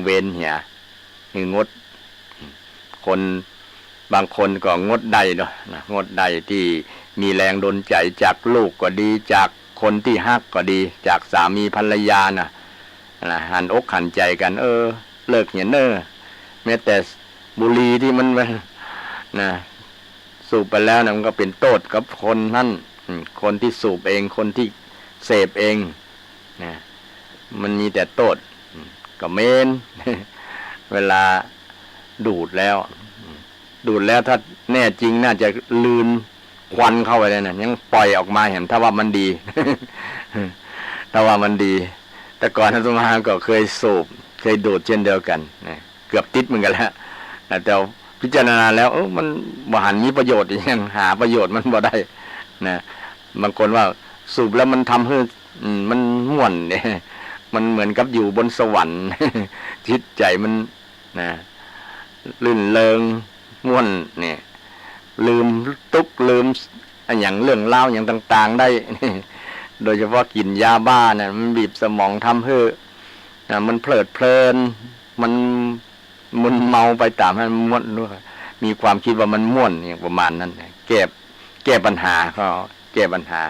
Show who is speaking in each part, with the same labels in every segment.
Speaker 1: เว้นเหี่ยงดคนบางคนก็งดได้เนาะงดได้ที่มีแรงดลใจจากลูกก็ดีจากคนที่ฮักก็ดีจากสามีภรรยานะหันอกหันใจกันเลิกเนแม้แต่บุหรี่ที่มันนะสูบไปแล้วนะมันก็เป็นโทษกับคนนั่นคนที่สูบเองคนที่เสพเองนะมันมีแต่โทษก็เมน เวลาดูดแล้วถ้าแน่จริงน่าจะลืนควันเข้าไปเลยนะยังปล่อยออกมาเห็นถ้าว่ามันดี ถ้าว่ามันดีแต่ก่อนอาตมาก็เคยสูบเคยดูดเช่นเดียวกันนะเกือบติดเหมือนกันแล้วแต่พิจารณาแล้วมันบ่หันมีประโยชน์ยังหาประโยชน์มันบ่ได้นะบางคนว่าสูบแล้วมันทำให้มันม่วนเนี่ยมันเหมือนกับอยู่บนสวรรค์ จิตใจมันนะลื่นเริงม่วนเนี่ยลืมทุกลืมอย่างเรื่องเล่าอย่างต่างๆได้โดยเฉพาะกินยาบ้าเนี่ยมันบีบสมองทำให้มันเพลิดเพลินมันเมาไปตามให้มันม่วนด้วยมีความคิดว่ามันม่วนอย่างประมาณนั้นแก้ปัญหาก็แก้ปัญหา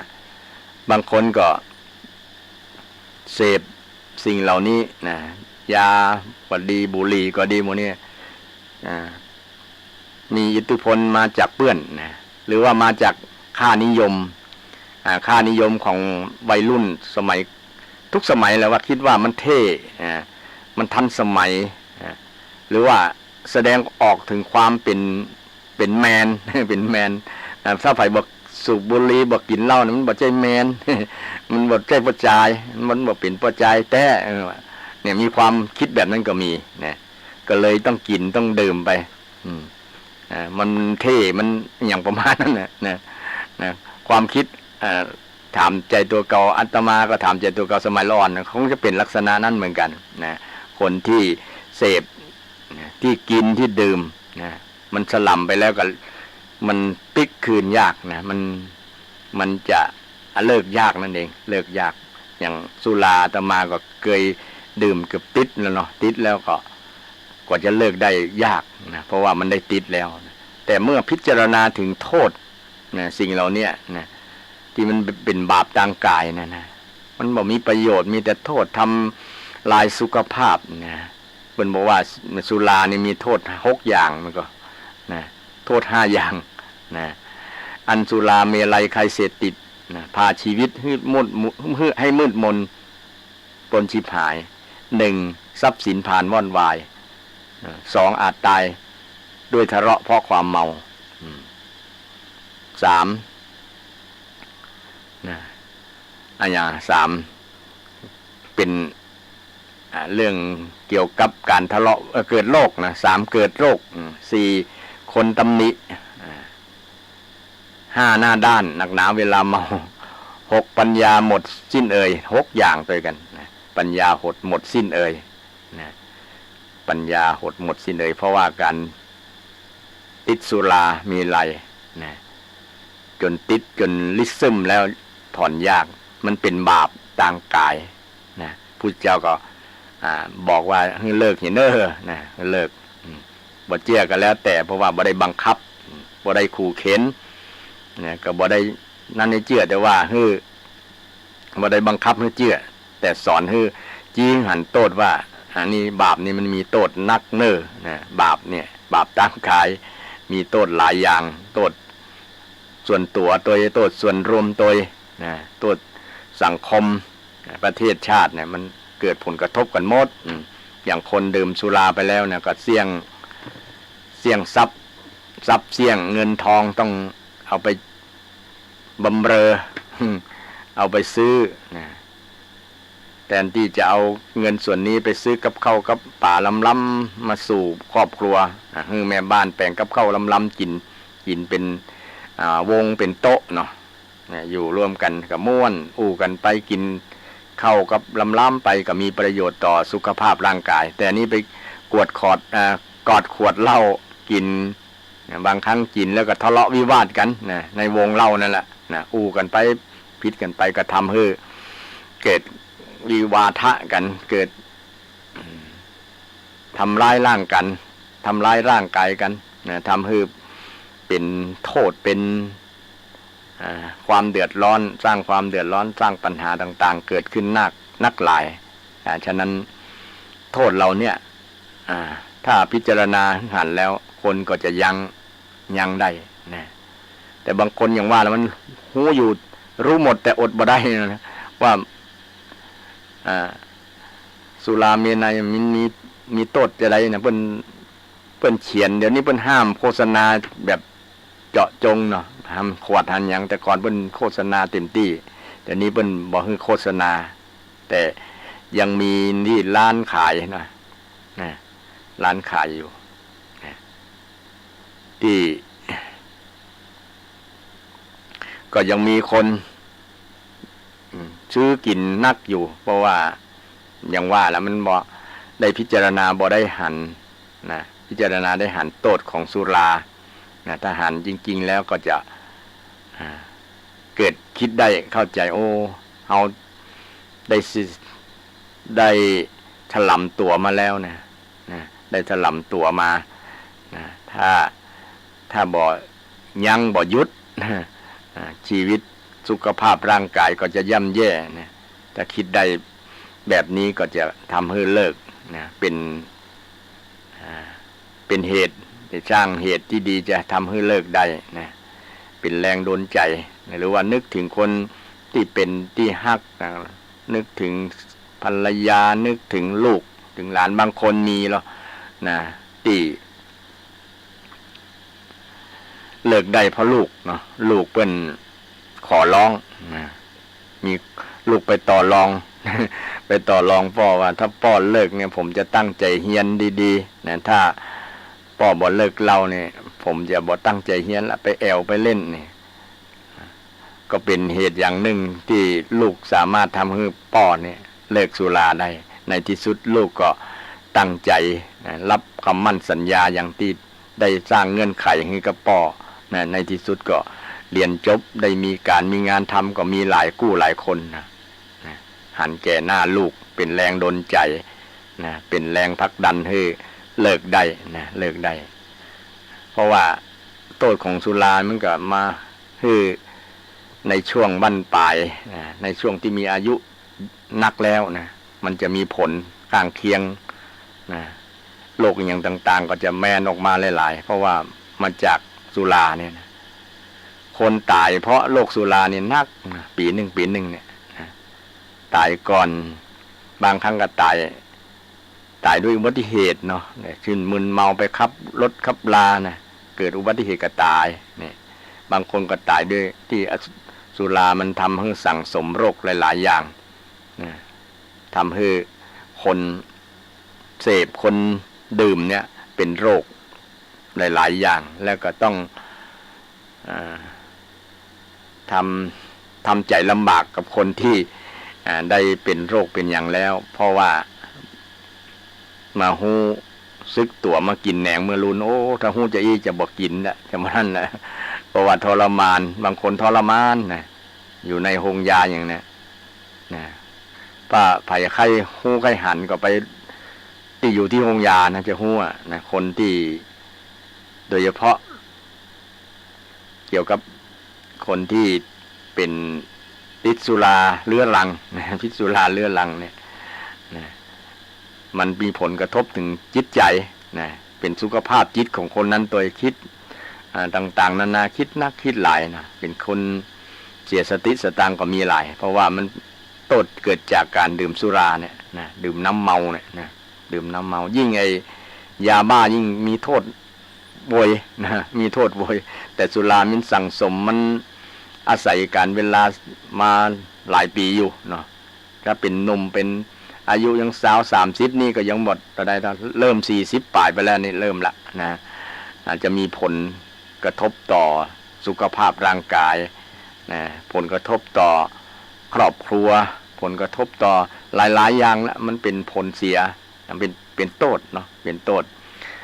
Speaker 1: บางคนก็เสพสิ่งเหล่านี้นะยาก็ดีบุหรี่ก็ดีหมดนี่มีอิทธิพลมาจากเพื่อนนะหรือว่ามาจากค่านิยมของวัยรุ่นสมัยทุกสมัยแล้วว่าคิดว่ามันเท่มันทันสมัยหรือว่าแสดงออกถึงความเป็นแมน เป็นแมนถ้าไผ่บอกสูบบุหรี่บอกกินเหล้ามันบอกใจแมน มันบอกใจประจายมันบอกเป็นประจายแต่เนี่ยมีความคิดแบบนั้นก็มีนะก็เลยต้องกินต้องดื่มไปมันเท่มันอย่างประมาณนั้นนะความคิดถามใจตัวเก่าอาตมาก็ถามใจตัวเก่าสมัยร้อนคงจะเป็นลักษณะนั้นเหมือนกันนะคนที่เสพที่กินที่ดื่มนะมันสลับไปแล้วก็มันพลิกคืนยากนะมันจะเลิกยากนั่นเองเลิกยากอย่างสุราอาตมาก็เคยดื่มเกือบติดแล้วเนาะติดแล้วก็กว่าจะเลิกได้ยากนะเพราะว่ามันได้ติดแล้วแต่เมื่อพิจารณาถึงโทษนะสิ่งเหล่านี้นะที่มันเป็นบาปทางกายนะมันบอกมีประโยชน์มีแต่โทษทำลายสุขภาพนะเป็นบอกว่าสุรานี่มีโทษ6อย่างมันก็นะโทษ5อย่างนะอันสุราเมลัยใครเสพติดนะพาชีวิตให้มืดมนปนชิบหาย1ทรัพย์สินผ่านว่อนวาย2อาจตายด้วยทะเลาะเพราะความเมา3นะอันอย่าง3เป็นเรื่องเกี่ยวกับการทะเลาะเกิดโรคนะ3เกิดโรค4คนตำหนิ5หน้าด้านหนักหนาเวลาเมา6ปัญญาหมดสิ้นเอ่ย6อย่างด้วยกันนะปัญญาหดหมดสิ้นเอ่ยนะปัญญาหดหมดสิ้นเอ่ยเพราะว่าการติดสุรามีไรนะจนติดจนลิซึมแล้วถอนยากมันเป็นบาปทางกายนะพุทธเจ้าก็บอกว่าให้เลิกเห็นนะเลิกบ่เจี้ยกันแล้วแต่เพราะว่าบ่ได้บังคับบ่ได้ขู่เข็นนะก็บ่ได้นั่นให้เจี้ยแต่ว่าบ่ได้บังคับให้เจี้ยแต่สอนให้จี้หันโทษว่าอันนี้บาปนี่มันมีโทษนักนะบาปเนี่ยบาปทางกายมีโทษหลายอย่างโทษส่วนตัวโทษส่วนรวมนะโทษสังคมประเทศชาติเนี่ยมันเกิดผลกระทบกันหมดอย่างคนดื่มสุราไปแล้วเนี่ยก็เสี่ยงทรัพย์เสี่ยงเงินทองต้องเอาไปบำเรอเอาไปซื้อนะแทนที่จะเอาเงินส่วนนี้ไปซื้อกับข้าวกับป่าล้ำๆมาสู่ครอบครัวให้แม่บ้านแปลงกับข้าวล้ำๆกินเป็นวงเป็นโต๊ะเนาะอยู่ร่วมกันกับม่วนอู้กันไปกินเข้ากับล้ำๆไปก็มีประโยชน์ต่อสุขภาพร่างกายแต่นี้ไปกอดขวดเหล้ากินบางครั้งกินแล้วก็ทะเลาะวิวาทกันนะในวงเหล้านั่นแหละนะอู้กันไปพิษกันไปก็ทำให้เกิดวิวาทะกันเกิด ทำร้ายร่างกันทำร้ายร่างกายกันนะทำให้เป็นโทษเป็นความเดือดร้อนสร้างความเดือดร้อนสร้างปัญหาต่างๆเกิดขึ้นนักหลายฉะนั้นโทษเราเนี่ยถ้าพิจารณาหันแล้วคนก็จะยังได้นะแต่บางคนอย่างว่าแล้วมันหูอยู่รู้หมดแต่อดบ่ได้นะว่าสุราเมนัยมีโทษอะไรนะเพิ่นเขียนเดี๋ยวนี้เพิ่นห้ามโฆษณาแบบเจาะจงเนาะห้ามขวดหันอย่างแต่ก่อนเพิ่นโฆษณาเต็มที่เดี๋ยวนี้เพิ่นบอกให้โฆษณาแต่ยังมีที่ร้านขายนะร้านขายอยู่ที่ก็ยังมีคนซื้อกินนักอยู่เพราะว่าอย่างว่าแล้วมันบ่ได้พิจารณาบ่ได้หันนะพิจารณาได้หันโทษของสุรานะถ้าหันจริงๆแล้วก็จะเกิดคิดได้เข้าใจโอ้เฮาได้ถลำตัวมาแล้วนะได้ถลำตัวมานะถ้าบ่ยังบ่หยุดชีวิตสุขภาพร่างกายก็จะย่ำแย่นะถ้าคิดได้แบบนี้ก็จะทำให้เลิกนะเป็นเหตุจะสร้างเหตุที่ดีจะทำให้เลิกได้นะเป็นแรงดลใจหรือว่านึกถึงคนที่เป็นที่ฮักนะนึกถึงภรรยานึกถึงลูกถึงหลานบางคนมีแล้วนะที่เลิกได้เพราะลูกเนาะลูกเปิ้นขอร้องนะมีลูกไปต่อรอง ไปต่อรองพ่อว่าถ้าพ่อเลิกเนี่ยผมจะตั้งใจเฮียนดีๆนะถ้าพ่อบ่เลิกเล่าเนี่ยผมจะบ่ตั้งใจเฮียนละไปแอวไปเล่นนี่ก็เป็นเหตุอย่างหนึ่งที่ลูกสามารถทำให้พ่อเนี่ยเลิกสุราได้ในที่สุดลูกก็ตั้งใจนะรับคำมั่นสัญญาอย่างที่ได้สร้างเงื่อนไขให้กับพ่อนะในที่สุดก็เรียนจบได้มีงานทำก็มีหลายกู้หลายคนนะหันแก่หน้าลูกเป็นแรงดลใจนะเป็นแรงผลักดันให้เลิกได้นะเลิกได้เพราะว่าโทษของสุรามันก็มาคือในช่วงบั้นปลายนะในช่วงที่มีอายุนักแล้วนะมันจะมีผลข้างเคียงนะโรคอย่างต่างๆก็จะแมนออกมาหลายๆเพราะว่ามาจากสุราเนี่ยนะคนตายเพราะโรคสุราเนี่ยนักนะปีหนึ่งเนี่ยนะตายก่อนบางครั้งก็ตายด้วยอุบัติเหตุเนาะขึ้นมึนเมาไปขับรถขับลานะเกิดอุบัติเหตุก็ตายนี่บางคนก็ตายด้วยที่สุรามันทำให้สั่งสมโรคหลายๆอย่างนะทำให้คนเสพคนดื่มเนี่ยเป็นโรคหลายๆอย่างแล้วก็ต้องทำใจลำบากกับคนที่ได้เป็นโรคเป็นอย่างแล้วเพราะว่ามาหู้ซึกตัวมากินแหนงเมื่อรุนโอ้ถ้าหู้จะบอกกินนะจะมานั่นนะเพราะว่าทรมานบางคนทรมานนะอยู่ในโรงยาอย่างนี้นะป้าไผ่ไข้หู้ไข้หันก็ไปที่อยู่ที่โรงยานะจะหู้นะคนที่โดยเฉพาะเกี่ยวกับคนที่เป็นติดสุราเรื้อรังนะพิษสุราเรื้อรังเนี่ยนะมันมีผลกระทบถึงจิตใจนะเป็นสุขภาพจิตของคนนั้นตัวคิดต่างๆนานาคิดนักคิดหลายนะเป็นคนเสียสติสตางค์ก็มีหลายเพราะว่ามันโทษเกิดจากการดื่มสุราเนี่ยนะดื่มน้ำเมาเนี่ยนะดื่มน้ำเมายิ่งไอยาบ้ายิ่งมีโทษโวยนะมีโทษโวยแต่สุรามันสั่งสมมันอาศัยการเวลามาหลายปีอยู่เนาะถ้าเป็นหนุ่มเป็นอายุยังสาว30นี่ก็ยังหมดตอนใดเริ่ม40ปลายไปแล้วนี่เริ่มละนะอาจจะมีผลกระทบต่อสุขภาพร่างกายนะผลกระทบต่อครอบครัวผลกระทบต่อหลายๆอย่างละมันเป็นผลเสียเป็นโทษเนาะเป็นโทษ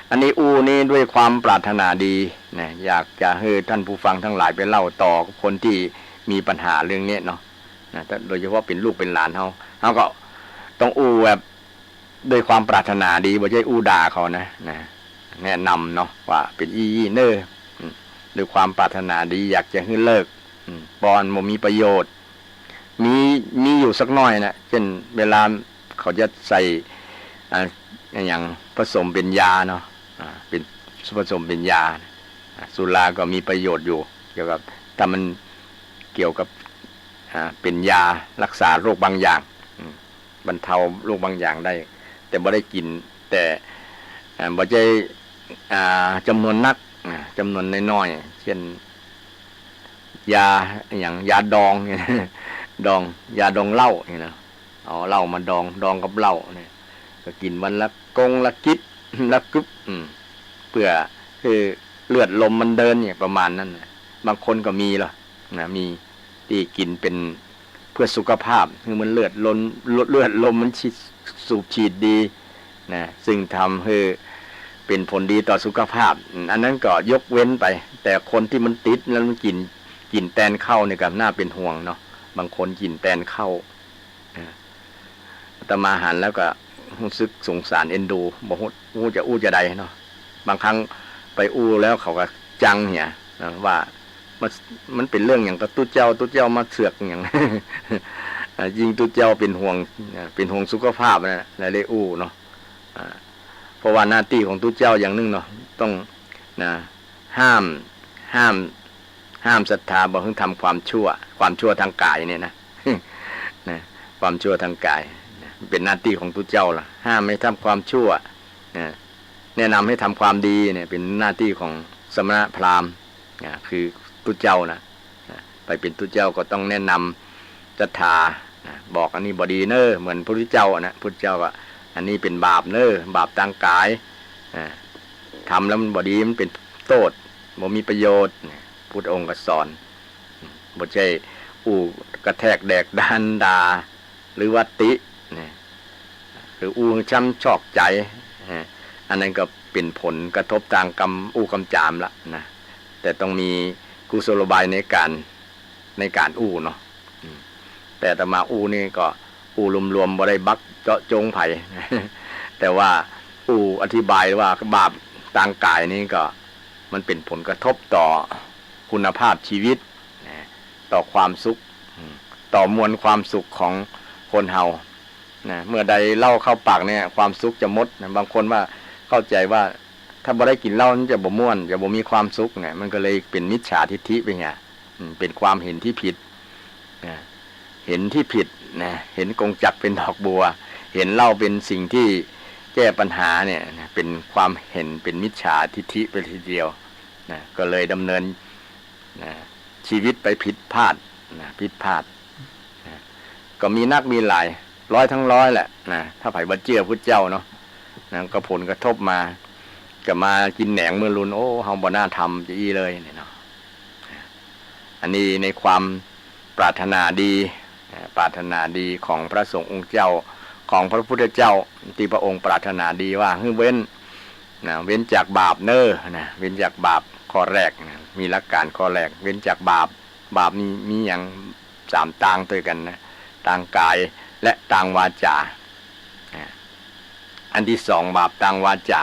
Speaker 1: อันนี้นี่ด้วยความปรารถนาดีนะอยากจะให้ท่านผู้ฟังทั้งหลายไปเล่าต่อคนที่มีปัญหาเรื่องนี้เนาะนะโดยเฉพาะเป็นลูกเป็นหลานเขาก็ต้องแบบ ด้วยความปรารถนาดีบ่ใช่อู้ด่าเขานะแนะนำเนาะว่าเป็นอีเนอด้วยความปรารถนาดีอยากจะให้เลิกปอนบ่มีประโยชน์มีอยู่สักน้อยนะเช่นเวลาเขาจะใส่อย่างผสมเป็นยาเนาะเป็นผสมเป็นยาสุราก็มีประโยชน์อยู่เกี่ยวกับถ้ามันเกี่ยวกับเป็นยารักษาโรคบางอย่างบรรเทาโรคบางอย่างได้แต่บ่ได้กินแต่บ่ใช่จำนวนนักจำนวนน้อยๆเช่นยาอย่างยาดองดองยาดองเหล้านี่นะเอาเหล้ามาดองกับเหล้าเนี่ยก็กินวันละกงละกิดละกึบเพื่อคือเลือดลมมันเดินเนี่ยประมาณนั้นบางคนก็มีหรอนะมีที่กินเป็นเพื่อสุขภาพคือมันเลือดลมมันสูบฉีดดีนะซึ่งทำให้เป็นผลดีต่อสุขภาพอันนั้นก็ยกเว้นไปแต่คนที่มันติดแล้วมันกินแตนเข้าเนี่ยกับน่าเป็นห่วงเนาะบางคนกินแตนเข้าอาตมาหันแล้วก็รู้สึกสงสารเอ็นดูบอกอู้จะใดเนาะบางครั้งไปอู้แล้วเขาก็จังเนี่ยว่ามันเป็นเรื่องอย่างกับตุ๊เจ้ามาเสือกอย่าง ยิงตุ๊เจ้าเป็นห่วงสุขภาพนะและเลยอู้เนาะเพราะว่าหน้าที่ของตุ๊เจ้าอย่างนึงเนาะต้องห้ามศรัทธาบ่ให้ทำความชั่วทางกายเนี่ยนะความชั่วทางกายเป็นหน้าที่ของตุ๊เจ้าล่ะห้ามไม่ทำความชั่วแนะนำให้ทำความดีเนี่ยเป็นหน้าที่ของสมณพราหมณ์คือตุ๊เจ้านะไปเป็นตุ๊เจ้าก็ต้องแนะนำศรัทธาบอกอันนี้บ่ดีเน้อเหมือนพระพุทธเจ้านะพุทธเจ้าว่าอันนี้เป็นบาปเน้อบาปทางกายทำแล้วมันบ่ดีมันเป็นโทษบ่มีประโยชน์พุทธองค์ก็สอนบ่ใช่อู้กระแทกแดกดานดาหรือว่าติหรืออู้ช้ำชอกใจอันนั้นก็เป็นผลกระทบทางกรรมอู้กรรมจามละนะแต่ต้องมีกุศโลบายในการอู้เนาะแต่อาตมาอู้นี่ก็อู้รวมๆบ่ได้บักเจาะจงไผ แต่ว่าอู้อธิบายว่าบาปทางกายนี่ก็มันเป็นผลกระทบต่อคุณภาพชีวิตต่อความสุขต่อมวลความสุขของคนเฮาเมื่อใดเหล้าเข้าปากเนี่ยความสุขจะหมดบางคนว่าเข้าใจว่าถ้าบ่ได้กินเหล้านี่จะบ่ม่วนจะบ่มีความสุขเนี่ยมันก็เลยเป็นมิจฉาทิฏฐิไปไงเป็นความเห็นที่ผิดเห็นที่ผิดเห็นกงจักรเป็นดอกบัวเห็นเหล้าเป็นสิ่งที่แก้ปัญหาเนี่ยเป็นความเห็นเป็นมิจฉาทิฏฐิไปทีเดียวก็เลยดำเนินชีวิตไปผิดพลาดก็มีนักมีหลายร้อยทั้งร้อยแหละถ้าไผ่บัดเจือพุทธเจ้าเนาะก็ผลกระทบมาก็มากินแหนงเมื่อรุนโอ้เฮาบ่น่าทำจะอี้เลยเนี่ยเนาะอันนี้ในความปรารถนาดีของพระสงฆ์องค์เจ้าของพระพุทธเจ้าที่พระองค์ปรารถนาดีว่าให้เว้นจากบาปเน้อเว้นจากบาปข้อแรกมีหลักการข้อแรกเว้นจากบาปนี่มีอย่าง3ต่างด้วยกันนะทางกายและทางวาจาอันที่2บาปทางวาจา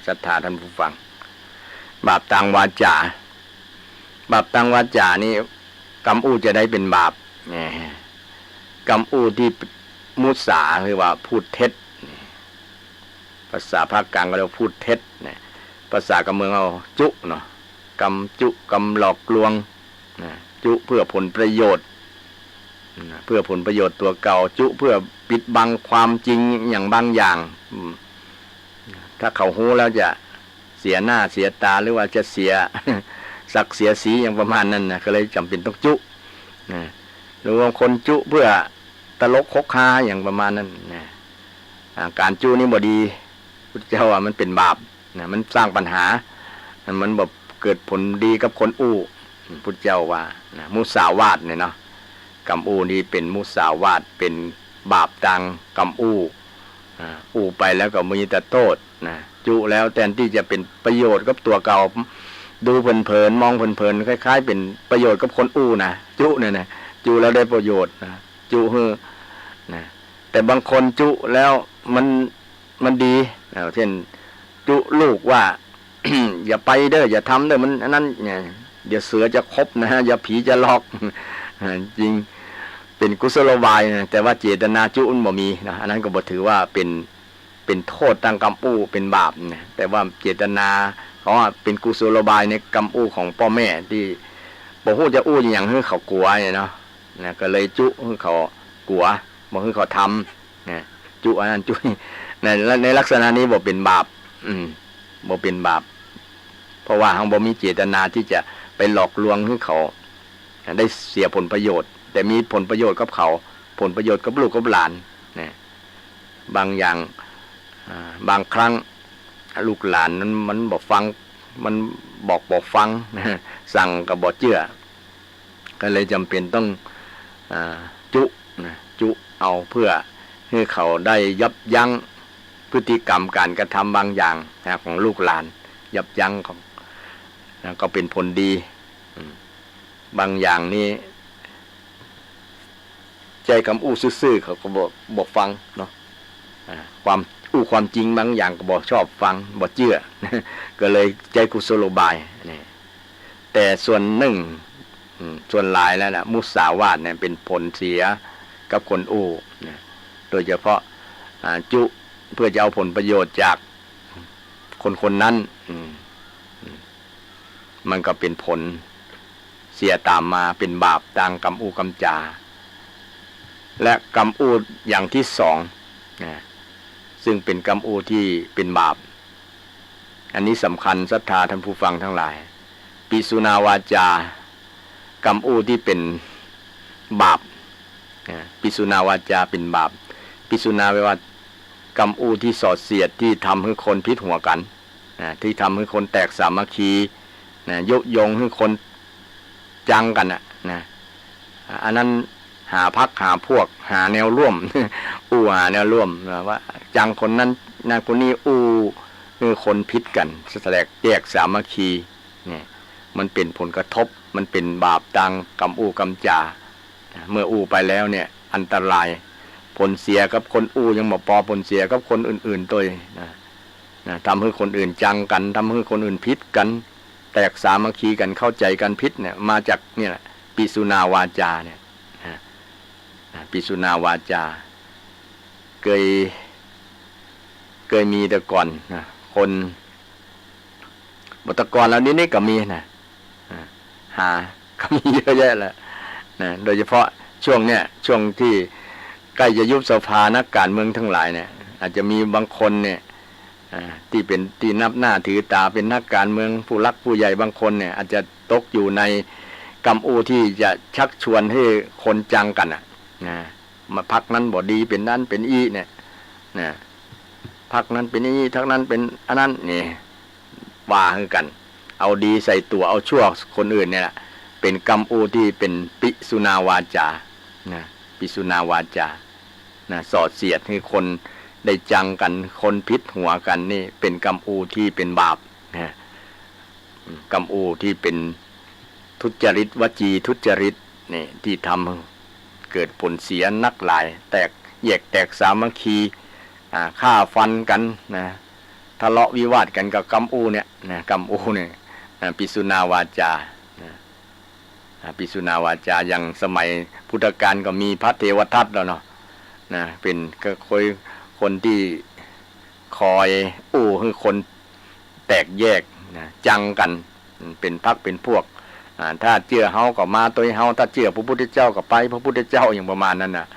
Speaker 1: ศรัทธาท่านผู้ฟังบาปทางวาจานี่กรรมอู้จะได้เป็นบาปกรรมอู้ที่มุสาคือว่าพูดเท็จภาษาภาคกลางก็เรียกพูดเท็จภาษากำเมืองเอาจุเนาะกรรมจุกรรมหลอกลวงจุเพื่อผลประโยชน์ตัวเก่าจุเพื่อปิดบังความจริงอย่างบางอย่างถ้าเขาหูแล้วจะเสียหน้าเสียตาหรือว่าจะเสียศักดิ์เสียสีอย่างประมาณนั้นนะก็เลยจำเป็นต้องจุหรือว่าคนจุเพื่อตลกคกฮาอย่างประมาณนั้นการจุนี่บ่ดีพุทธเจ้าว่ามันเป็นบาปมันสร้างปัญหามันแบบเกิดผลดีกับคนอู้พุทธเจ้าว่ามุสาวาทเนี่ยเนาะกรรมอู้นี่เป็นมุสาวาทเป็นบาปตังกรรมอู้ไปแล้วก็มีแต่โทษจุแล้วแทนที่จะเป็นประโยชน์กับตัวเก่าดูเพลินมองเพลินคล้ายๆเป็นประโยชน์กับคนอู้นะจุเนี่ยนะจุแล้วได้ประโยชน์จุแต่บางคนจุแล้วมัน มันดีเช่นจุลูกว่า อย่าไปเด้ออย่าทำเด้อมันอันนั้นเนี่ยเดี๋ยวเสือจะคบนะฮะอย่าผีจะลอก จริงเป็นกุศโลบายนะแต่ว่าเจตนาจุมันบ่มีนะอันนั้นก็บ่ถือว่าเป็นโทษตั้งกรรมอู้เป็นบาปนะแต่ว่าเจตนาเขาว่าเป็นกุศโลบายในกรรมอู้ของพ่อแม่ที่บ่ฮู้จะอู้อย่างให้เขากลัวเนี่ยเนาะนะก็เลยจุให้เขากลัวบ่ให้เขาทำนะจุอันนั้นจุในลักษณะนี้บ่เป็นบาปบ่เป็นบาปเพราะว่าเฮาบ่มีเจตนาที่จะไปหลอกลวงให้เขาได้เสียผลประโยชน์แต่มีผลประโยชน์กับเขาผลประโยชน์กับลูกกับหลานนะบางอย่างบางครั้งลูกหลานนั้นมันบอกฟังมันบอกฟังนะสั่งกับบอกเชื่อก็เลยจำเป็นต้องจุนะจุเอาเพื่อให้เขาได้ยับยั้งพฤติกรรมการกระทำบางอย่างนะของลูกหลานยับยั้งของนะก็เป็นผลดีบางอย่างนี่ใจคำอู้ซื่อๆเขาก็บอกฟังเนาะความจริงบางอย่างก็บอกชอบฟังบอกเชื่อ ก็เลยใจกุศโลบายนี่แต่ส่วนหนึ่งส่วนหลายแล้วนะมุสาวาทเนี่ยเป็นผลเสียกับคนอู้โดยเฉพาะจุเพื่อจะเอาผลประโยชน์จากคนนั้นมันก็เป็นผลเสียตามมาเป็นบาปต่างกรรมอู้กรรมจาและกรรมอู้อย่างที่สองซึ่งเป็นกรรมอู้ที่เป็นบาปอันนี้สำคัญศรัทธาท่านผู้ฟังทั้งหลายปิสุนาวาจากรรมอู้ที่เป็นบาปปิสุนาวาจาเป็นบาปปิสุนาแปลว่ากรรมอู้ที่สอดเสียดที่ทำให้คนพิษหัวกันที่ทำให้คนแตกสามัคคียุยงให้คนจังกันอันนั้นหาพักหาพวกหาแนวร่วม อู้หาแนวร่วมว่าจังคนนั้นนางคนนี้อู้คือคนพิษกันแสลกแยกสามัคคีเนี่ยมันเป็นผลกระทบมันเป็นบาปต่างกรรมอู้กรรมจาเมื่ออู้ไปแล้วเนี่ยอันตรายผลเสียกับคนอู้ยังบ่พอผลเสียกับคนอื่นๆตัวทำให้คนอื่นจังกันทำให้คนอื่นพิษกันแตกสามัคคีกันเข้าใจกันพิษเนี่ยมาจากเนี่ยปิสุนาวาจาเนี่ยปิสุนาวาจาเคยมีแต่ก่อนคนบุตรกรแล้วนี่ก็มีก็มีเยอะแยะแหละโดยเฉพาะช่วงที่ใกล้จะยุบสภานักการเมืองทั้งหลายเนี่ยอาจจะมีบางคนเนี่ยที่เป็นที่นับหน้าถือตาเป็นนักการเมืองผู้รักผู้ใหญ่บางคนเนี่ยอาจจะตกอยู่ในกรรมอู้ที่จะชักชวนให้คนจังกันมาพักนั้นบ่ดีเป็นนั้นเป็นอีเนี่ยพักนั้นเป็นอีทักนั้นเป็นอันนั้นนี่ว่าคือกันเอาดีใส่ตัวเอาชั่วคนอื่นเนี่ยเป็นกรรมอู้ที่เป็นปิสุนาวาจาปิสุนาวาจาสอดเสียดให้คนได้จังกันคนพิษหัวกันนี่เป็นกรรมอูที่เป็นบาปกรรมอูที่เป็นทุจริตวจีทุจริตนี่ที่ทำเกิดผลเสียนักหลายแตกแยกแตกสามัคคีฆ่าฟันกันทะเลาะวิวาทกันกับกรรมอูเนี่ยกรรมอูเนี่ยปิสุนาวาจาปิสุนาวาจาอย่างสมัยพุทธกาลก็มีพระเทวทัตแล้วเนาะเป็นก็คนที่คอยอู้ให้คนแตกแยกจังกันเป็นพรรคเป็นพวกถ้าเชื่อเฮาก็มาตัวเฮาถ้าเชื่อพระพุทธเจ้าก็ไปพระพุทธเจ้าอย่างประมาณนั้นนะ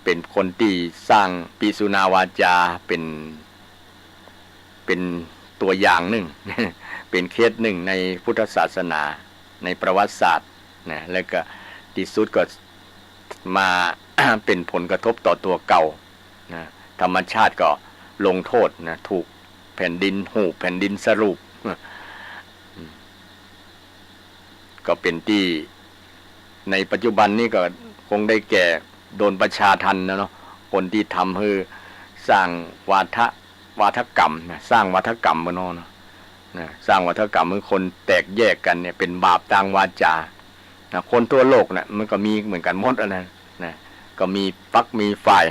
Speaker 1: เป็นคนที่สร้างปิสุนาวาจาเป็นตัวอย่างหนึ่ง เป็นเคสหนึ่งในพุทธศาสนาในประวัติศาสตร์แล้วก็ที่สุดก็มา เป็นผลกระทบต่อตัวเก่าธรรมชาติก็ลงโทษถูกแผ่นดินหูแผ่นดินสรุป ก็เป็นที่ในปัจจุบันนี้ก็คงได้แก่โดนประชาทัณฑ์นะเนาะคนที่ทำให้สร้างวาทกรรมสร้างวาทกรรมมาเนาะสร้างวาทกรรมให้คนแตกแยกกันเนี่ยเป็นบาปทางวาจาคนทั่วโลกเนี่ยมันก็มีเหมือนกันหมดนะก็มีฝักมีฝ่าย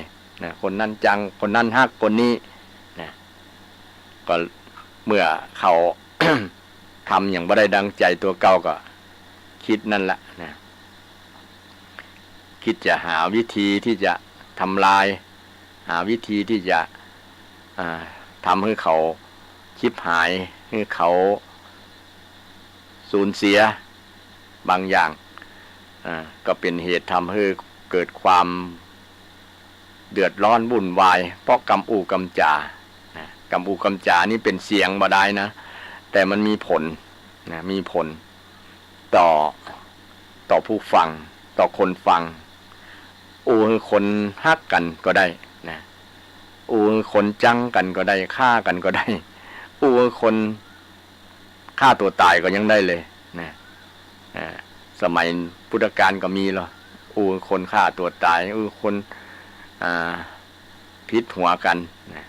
Speaker 1: นะคนนั้นจังคนนั้นฮักคนนี้นะก็เมื่อเขา ทำอย่างบ่ได้ดังใจตัวเก่าก็คิดนั่นแหละนะคิดจะหาวิธีที่จะทำลายหาวิธีที่จะทำให้เขาชิบหายให้เขาสูญเสียบางอย่างก็เป็นเหตุทำให้เกิดความเดือดร้อนวุ่นวายเพราะกรรมอู่กรรมจ่ากรรมอู่กรรมจ่านี่เป็นเสียงบ่ได้นะแต่มันมีผลนะมีผลต่อผู้ฟังต่อคนฟังอู่คือคนฮักกันก็ได้นะอู่คือคนจังกันก็ได้ฆ่ากันก็ได้อู่คือคนฆ่าตัวตายก็ยังได้เลยนะสมัยพุทธกาลก็มีหรออู่คือคนฆ่าตัวตายอู่คนพิษหัวกันนะ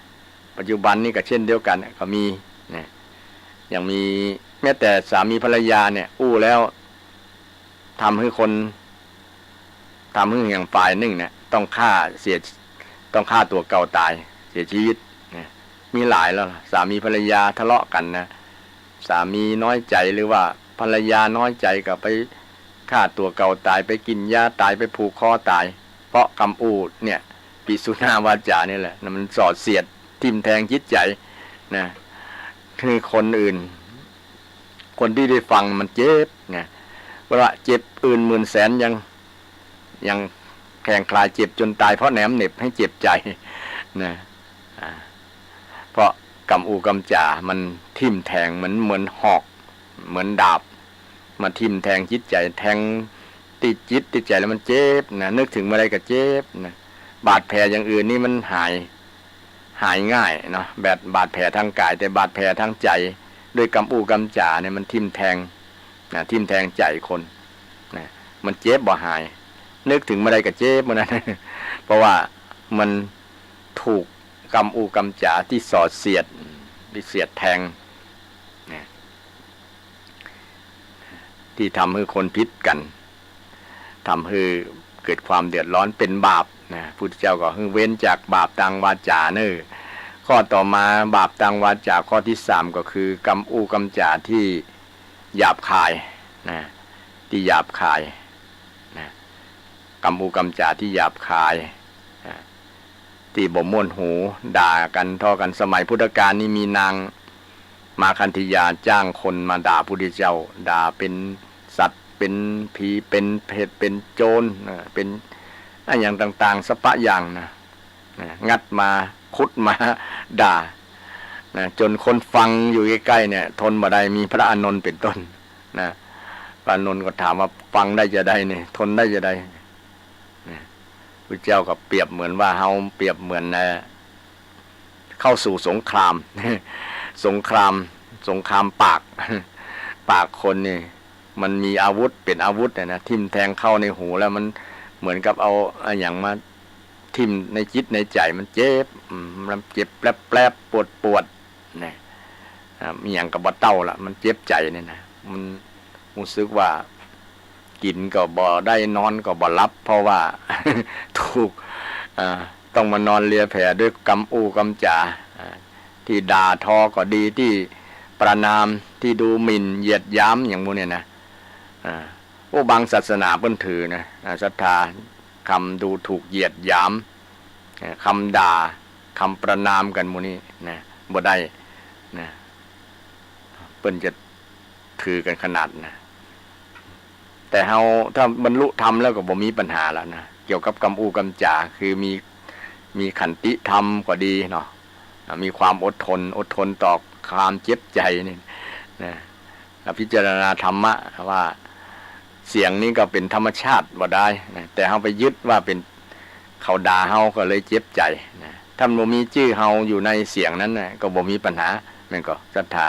Speaker 1: ปัจจุบันนี้ก็เช่นเดียวกันก็มีนะอย่างมีแม้แต่สามีภรรยาเนี่ยอู้แล้วทำให้อย่างฝ่ายหนึ่งเนี่ยต้องฆ่าตัวเก่าตายเสียชีวิตนะมีหลายแล้วสามีภรรยาทะเลาะกันนะสามีน้อยใจหรือว่าภรรยาน้อยใจก็ไปฆ่าตัวเก่าตายไปกินยาตายไปผูกคอตายเพราะกรรมอูดเนี่ยปิสุนาวาจานี่แหละมันสอดเสียดทิ่มแทงจิตใจนะคือคนอื่นคนที่ได้ฟังมันเจ็บนะเพราะว่าเจ็บอื่นหมื่นแสนยังแข่งคลายเจ็บจนตายเพราะแหนมเหน็บให้เจ็บใจนะเพราะกรรมอูกรรมจ่ามันทิ่มแทงเหมือนหอกเหมือนดาบมาทิ่มแทงจิตใจแทงติดจิตติดใจแล้วมันเจ็บนะนึกถึงเมื่อไรก็เจ็บนะบาดแผลอย่างอื่นนี่มันหายง่ายเนาะแบบบาดแผลทางกายแต่บาดแผลทางใจด้วยกรรมอูกรรมจ่าเนี่ยมันทิ่มแทงนะทิ่มแทงใจคนนะมันเจ็บบ่หายนึกถึงเมื่อไรก็เจ็บเมื่อนั้น เพราะว่ามันถูกกรรมอูกรรมจ่าที่สอดเสียดแทงนะที่ทำให้คนพิษกันทำให้เกิดความเดือดร้อนเป็นบาปนะพุทธเจ้าก็ให้เว้นจากบาปทางวาจาเนอข้อต่อมาบาปทางวาจาข้อที่3ก็คือกรรมอูกรรมจ่าที่หยาบคายนะที่หยาบคายนะกรรมอูกรรมจ่าที่หยาบคายนะที่บ่ม่วนหูด่ากันท่อกันสมัยพุทธกาลนี่มีนางมาคันธยาจ้างคนมาด่าพุทธเจ้าด่าเป็นสัตว์เป็นผีเป็นเพศเป็นโจรเป็นอย่างต่างๆสปะอย่างนะงัดมาขุดมาด่านะจนคนฟังอยู่ใกล้ๆเนี่ยทนบ่ได้มีพระอานนท์เป็นต้นนะพระอานนท์ก็ถามว่าฟังได้จะได้เนี่ยทนได้จะได้นะพระเจ้าก็เปรียบเหมือนว่าเฮาเปรียบเหมือนเข้าสู่สงคราม สงครามปากคนนี่มันมีอาวุธเป็นอาวุธนะทิ่มแทงเข้าในหูแล้วมันเหมือนกับเอาอย่างมาทิ่มในจิตในใจมันเจ็บมันเจ็บแปลบปวดเนี่ยมีอย่างกับบ่เต้าละมันเจ็บใจเนี่ยนะมันรู้สึกว่ากินก็บ่ได้นอนก็บ่หลับเพราะว่า ถูกต้องมานอนเลียแผลด้วยกรรมอูกรรมจ่าที่ด่าทอก็ดีที่ประณามที่ดูหมิ่นเหยียดหยามอย่างพวกนี้นะบางศาสนาเพิ่นถือนะศรัทธาคำดูถูกเหยียดหยามคำด่าคำประณามกันหมู่นี้นะบ่ได้นะเพิ่นจะถือกันขนาดนะแต่เฮาถ้าบรรลุธรรมแล้วก็บ่มีปัญหาแล้วนะเกี่ยวกับกรรมอูกรรมจ่าคือมีขันติธรรมก็ดีเนาะมีความอดทนต่อความเจ็บใจนี่นะพิจารณาธรรมะว่าเสียงนี้ก็เป็นธรรมชาติบ่ได้นะแต่เฮาไปยึดว่าเป็นเขาด่าเฮาก็เลยเจ็บใจนะถ้าบ่มีชื่อเฮาอยู่ในเสียงนั้นนะก็บ่มีปัญหามันก็ศรัทธา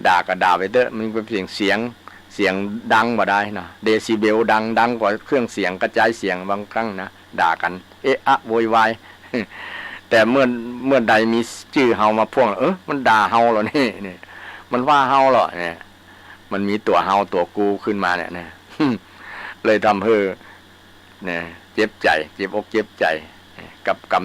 Speaker 1: ด่าก็ด่าไปเถอะมันเป็นเพียงเสียงดังบ่ได้นะเดซิเบลดังกว่าเครื่องเสียงกระจายเสียงบางครั้งนะด่ากันเอะอะโวยวายแต่เมื่อใดมีชื่อเฮามาพ่วงมันด่าเฮาเหรอนี่มันว่าเฮาเหรอเนี่ยมันมีตัวเฮาตัวกูขึ้นมาเนี่ยนะ เลยทำให้เนี่ยเจ็บใจเจ็บอกเจ็บใจกับ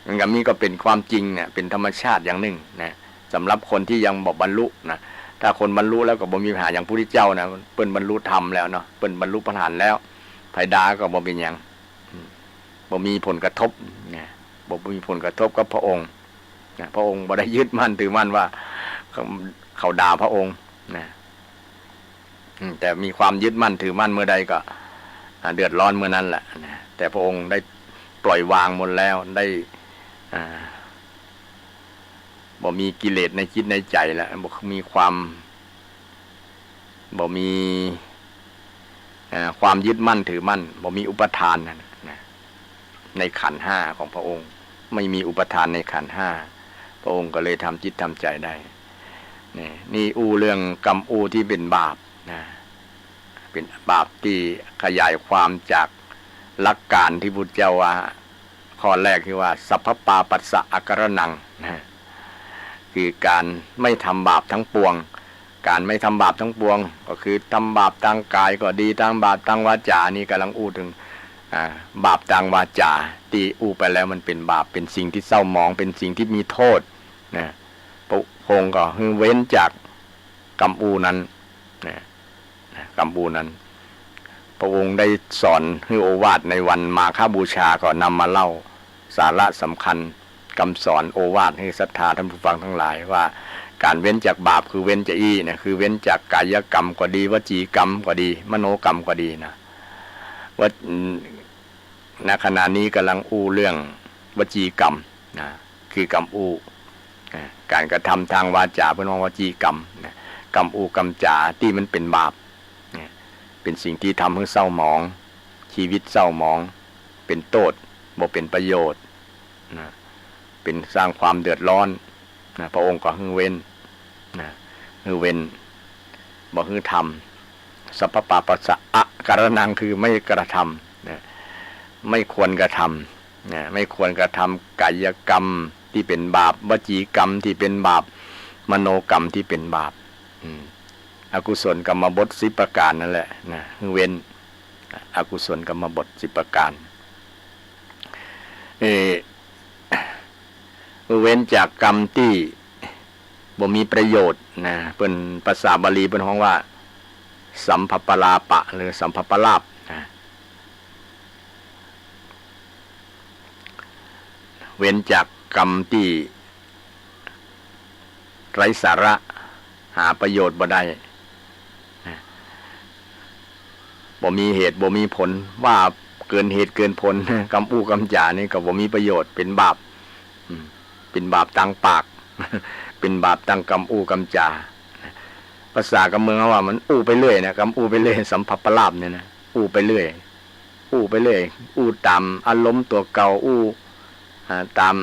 Speaker 1: มันก็มีก็เป็นความจริงเนี่ยเป็นธรรมชาติอย่างหนึ่งนะสำหรับคนที่ยังบอกบรรลุนะถ้าคนบรรลุแล้วก็บ่มีปัญหาอย่างพระพุทธเจ้านะเปิ้นบรรลุธรรมแล้วเนาะเปิ้นบรรลุพระอรหันต์แล้วไผดาก็บ่เป็นหยังบ่มีผลกระทบนะบ่มีผลกระทบกับพระองค์นะพระองค์บ่ได้ยึดมั่นถือมั่นว่าเขาด่าพระองค์นะแต่มีความยึดมั่นถือมั่นเมื่อใดก็เดือดร้อนเมื่อนั้นแหละนะแต่พระองค์ได้ปล่อยวางหมดแล้วได้บ่มีกิเลสในจิตในใจแล้วบ่มีความบ่มีความยึดมั่นถือมั่นบ่มีอุปทานนะในขันธ์ห้าของพระองค์ไม่มีอุปทานในขันธ์ห้าพระองค์ก็เลยทำจิตทำใจได้นี่เรื่องกรรมที่เป็นบาปนะเป็นบาปที่ขยายความจากหลักการที่พุทธเจ้าว่าข้อแรกคือว่าสัพพปาปัสสะอาการนังนะคือการไม่ทำบาปทั้งปวงการไม่ทำบาปทั้งปวงก็คือทำบาปทางกายก็ดีทำบาปทางวาจานี่กำลังถึงบาปทางวาจาที่ไปแล้วมันเป็นบาปเป็นสิ่งที่เศร้าหมองเป็นสิ่งที่มีโทษนะพระองค์ก็เว้นจากกรรมนั้นนะกรรมนั้นพระองค์ได้สอนให้โอวาทในวันมาฆบูชาก็นำมาเล่าสาระสำคัญคำสอนโอวาทให้ศรัทธาท่านผู้ฟังทั้งหลายว่าการเว้นจากบาปคือเว้นจากเนี่ยคือเว้นจากกายกรรมก็ดีวจีกรรมก็ดีมโนกรรมก็ดีนะว่าณขณะนี้กำลังเรื่องวจีกรรมนะคือกรรมการกระทำทางวาจาเป็นวจีกรรมนะกรรมกรรมจาที่มันเป็นบาปเป็นสิ่งที่ทำให้เศร้าหมองชีวิตเศร้าหมองเป็นโทษบ่เป็นประโยชน์นะเป็นสร้างความเดือดร้อนนะพระองค์ก็เว้นนะเว้นบ่ให้ทำสัพพปาปัสสะอาการนังคือไม่กระทำนะไม่ควรกระทำนะไม่ควรกระทำกายกรรมที่เป็นบาปวจีกรรมที่เป็นบาปมโนกรรมที่เป็นบาปอกุศลกรรมบท10ประการนั่นแหละนะเว้นอกุศลกรรมบท10ประการเว้นจากกรรมที่บ่มีประโยชน์นะเป็นภาษาบาลีเป็นห้องว่าสัมภปลาปะหรือสัมภปลาปนะเว้นจากกรรมที่ไร้สาระหาประโยชน์บ่ได้บ่มีเหตุบ่มีผลว่าเกินเหตุเกินผลกรรมกรรมจานี่ก็บ่มีประโยชน์เป็นบาปเป็นบาปทางปากเป็นบาปทางกรรมกรรมจาภาษากำเมืองว่ามันไปเรื่อยนะกรรมไปเรื่อยสัมภปลาปเนี่ยนะไปเรื่อยไปเรื่อยตามอารมณ์ตัวเก่าตาม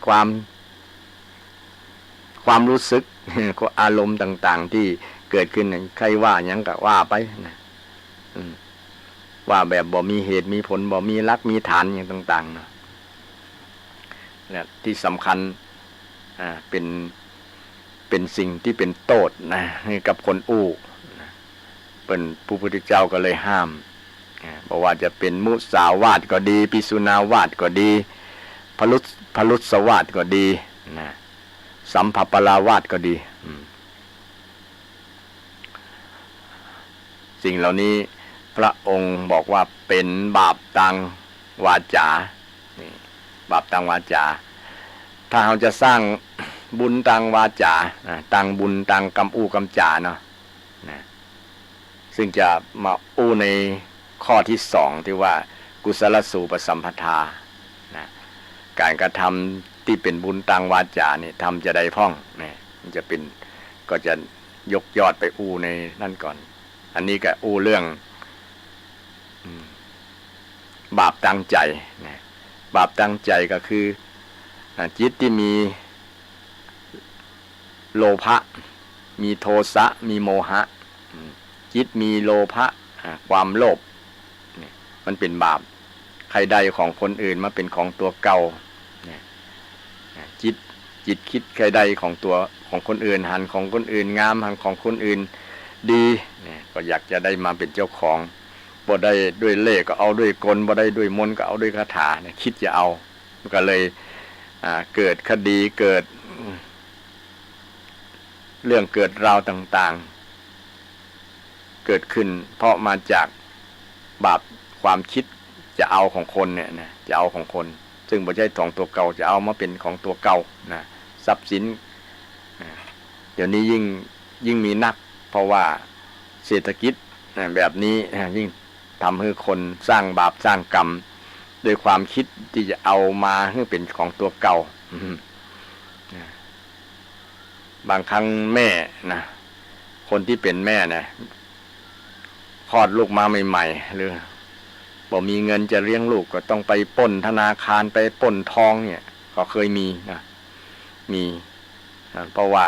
Speaker 1: ความรู้สึกอารมณ์ต่างๆที่เกิดขึ้นใครว่าหยังก็ว่าไปนะว่าแบบบ่มีเหตุมีผลบ่มีหลักมีฐานอย่างต่างๆนะและที่สำคัญเป็นสิ่งที่เป็นโทษนะให้กับคนนะเป็นพระพุทธเจ้าก็เลยห้ามบอกว่าจะเป็นมุสาวาทก็ดีปิสุนาวาทก็ดีพลุสวาทก็ดีนะสัมภปลาวาทก็ดีสิ่งเหล่านี้พระองค์บอกว่าเป็นบาปทางวาจานี่บาปทางวาจาถ้าเราจะสร้างบุญทางวาจาทางบุญทางกรรมกรรมจาเนาะนะซึ่งจะมาในข้อที่2ที่ว่ากุศลสูปสัมปทานะการกระทำที่เป็นบุญทางวาจานี่ทำจะได้พ่องนะมันจะเป็นก็จะยกยอดไปในนั่นก่อนอันนี้ก็เรื่องบาปตั้งใจนะบาปตั้งใจก็คือจิตที่มีโลภะมีโทสะมีโมหะจิตมีโลภะความโลภมันเป็นบาปใครได้ของคนอื่นมาเป็นของตัวเก่าจิตคิดใครได้ของตัวของคนอื่นหันของคนอื่นงามหันของคนอื่นดีก็อยากจะได้มาเป็นเจ้าของบ่ได้ด้วยเล่ห์ก็เอาด้วยกลบ่ได้ด้วยมนต์ก็เอาด้วยคาถาคิดจะเอาก็เลย เกิดคดีเกิดเรื่องเกิดราวต่างๆเกิดขึ้นเพราะมาจากบาปความคิดจะเอาของคนเนี่ยนะจะเอาของคนซึ่งไม่ใช่ของตัวเก่าจะเอามาเป็นของตัวเก่านะทรัพย์สินเดี๋ยวนี้ยิ่งมีนักเพราะว่าเศรษฐกิจแบบนี้ยิ่งทำให้คนสร้างบาปสร้างกรรมโดยความคิดที่จะเอามาให้เป็นของตัวเก่าบางครั้งแม่นะคนที่เป็นแม่นะคลอดลูกมาใหม่ๆหรือบอกมีเงินจะเลี้ยงลูกก็ต้องไปปล้นธนาคารไปปล้นทองเนี่ยก็เคยมีนะมีเพราะว่า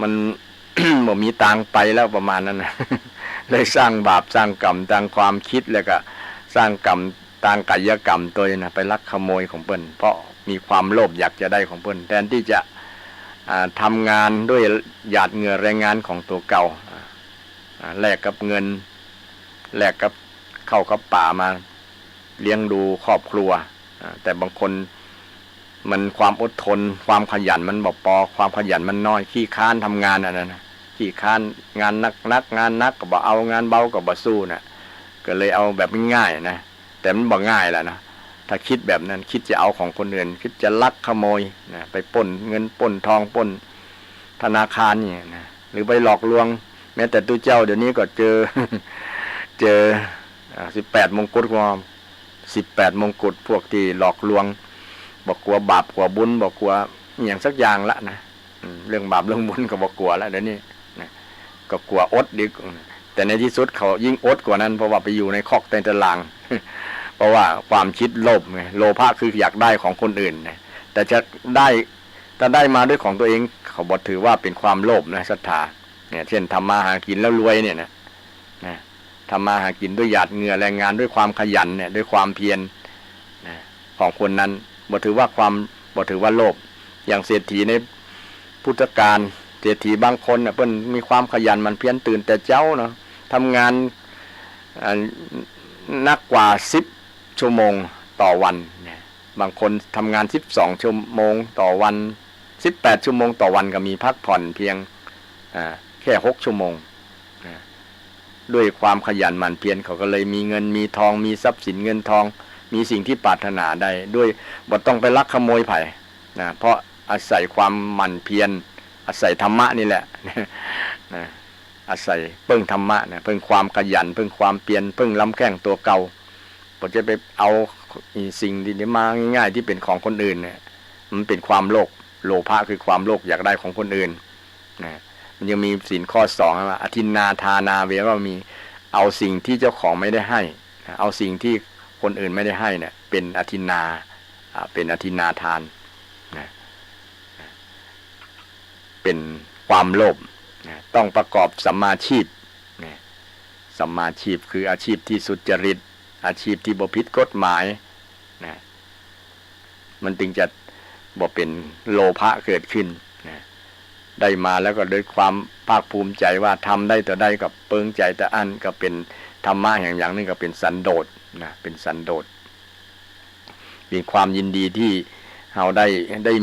Speaker 1: มัน บอกมีตังไปแล้วประมาณนั้นนะ เลยสร้างบาปสร้างกรรมตามความคิดแล้วก็สร้างกรรมตามกายกรรมตัวนะไปลักขโมยของเปิ้นเพราะมีความโลภอยากจะได้ของเปิ้นแทนที่จะทำงานด้วยหยาดเหงื่อแรงงานของตัวเก่าแลกกับเงินแลกกับเข้ากับป่ามาเลี้ยงดูครอบครัวแต่บางคนมันความอดทนความขยันมันบอกพอความขยันมันน้อยขี้ค้านทำงานนะขี้ค้านงานนักงานนักก็บอกเอางานเบาก็บอกสู้นะก็เลยเอาแบบง่ายๆนะแต่มันบอกง่ายแหละนะถ้าคิดแบบนั้นคิดจะเอาของคนอื่นคิดจะลักขโมยนะไปปล้นเงินปล้นทองปล้นธนาคารเนี่ยนะหรือไปหลอกลวงแม้แต่ตู้เจ้าเดี๋ยวนี้ก็เจอ 18 มงกุฎความ18 มงกุฎพวกที่หลอกลวงบอกกลัวบาปกลัวบุญบอกกลัวอย่างสักอย่างละนะเรื่องบาปเรื่องบุญก็บอกกลัวแล้วเดี๋ยวนี้นะก็กลัวอดดิแต่ในที่สุดเขายิ่งอดกว่านั้นเพราะว่าไปอยู่ในคอกในตาราง เพราะว่าความคิดโลภไงโลภะคืออยากได้ของคนอื่นนะแต่จะได้ถ้าได้มาด้วยของตัวเองเขาบอกถือว่าเป็นความโลภนะศรัทธาเนี่ยเช่นทำมาหากินแล้วรวยเนี่ยนะทำมาหากินด้วยหยาดเหงื่อแรงงานด้วยความขยันเนี่ยด้วยความเพียรของคนนั้นบ่ถือว่าโลภอย่างเศรษฐีในพุทธกาลเศรษฐีบางคนเนี่ยเพิ่นมีความขยันมันเพียรตื่นแต่เช้าเนาะทำงานนักกว่า10 ชั่วโมงต่อวันเนี่ยบางคนทำงาน12 ชั่วโมงต่อวัน18 ชั่วโมงต่อวันก็มีพักผ่อนเพียงแค่6 ชั่วโมงด้วยความขยันหมั่นเพียรเขาก็เลยมีเงินมีทองมีทรัพย์สินเงินทองมีสิ่งที่ปรารถนาได้ด้วยบ่ต้องไปลักขโมยไผนะเพราะอาศัยความหมั่นเพียรอาศัยธรรมะนี่แหละนะอาศัยเพิ่งธรรมะนะเพิ่งความขยันเพิ่งความเพียรเพิ่งล้ำแข้งตัวเก่าบ่จะไปเอาสิ่งที่มาง่ายๆที่เป็นของคนอื่นเนี่ยมันเป็นความโลภะคือความโลภอยากได้ของคนอื่นนะมันยังมีศีลข้อ2ว่าอทินนาทานาเวว่ามีเอาสิ่งที่เจ้าของไม่ได้ให้เอาสิ่งที่คนอื่นไม่ได้ให้เนี่ยเป็นอทินนาเป็นอทินนาทานนะเป็นความโลภนะต้องประกอบสัมมาชีพนะสัมมาชีพคืออาชีพที่สุจริตอาชีพที่บ่ผิดกฎหมายนะมันจึงจะบ่เป็นโลภะเกิดขึ้นนะได้มาแล้วก็ด้วยความภาคภูมิใจว่าทำได้แต่ได้กับเปิงใจแต่อันก็เป็นธรรมะอย่างนึงก็เป็นสันโดษนะเป็นสันโดษมีความยินดีที่เราได้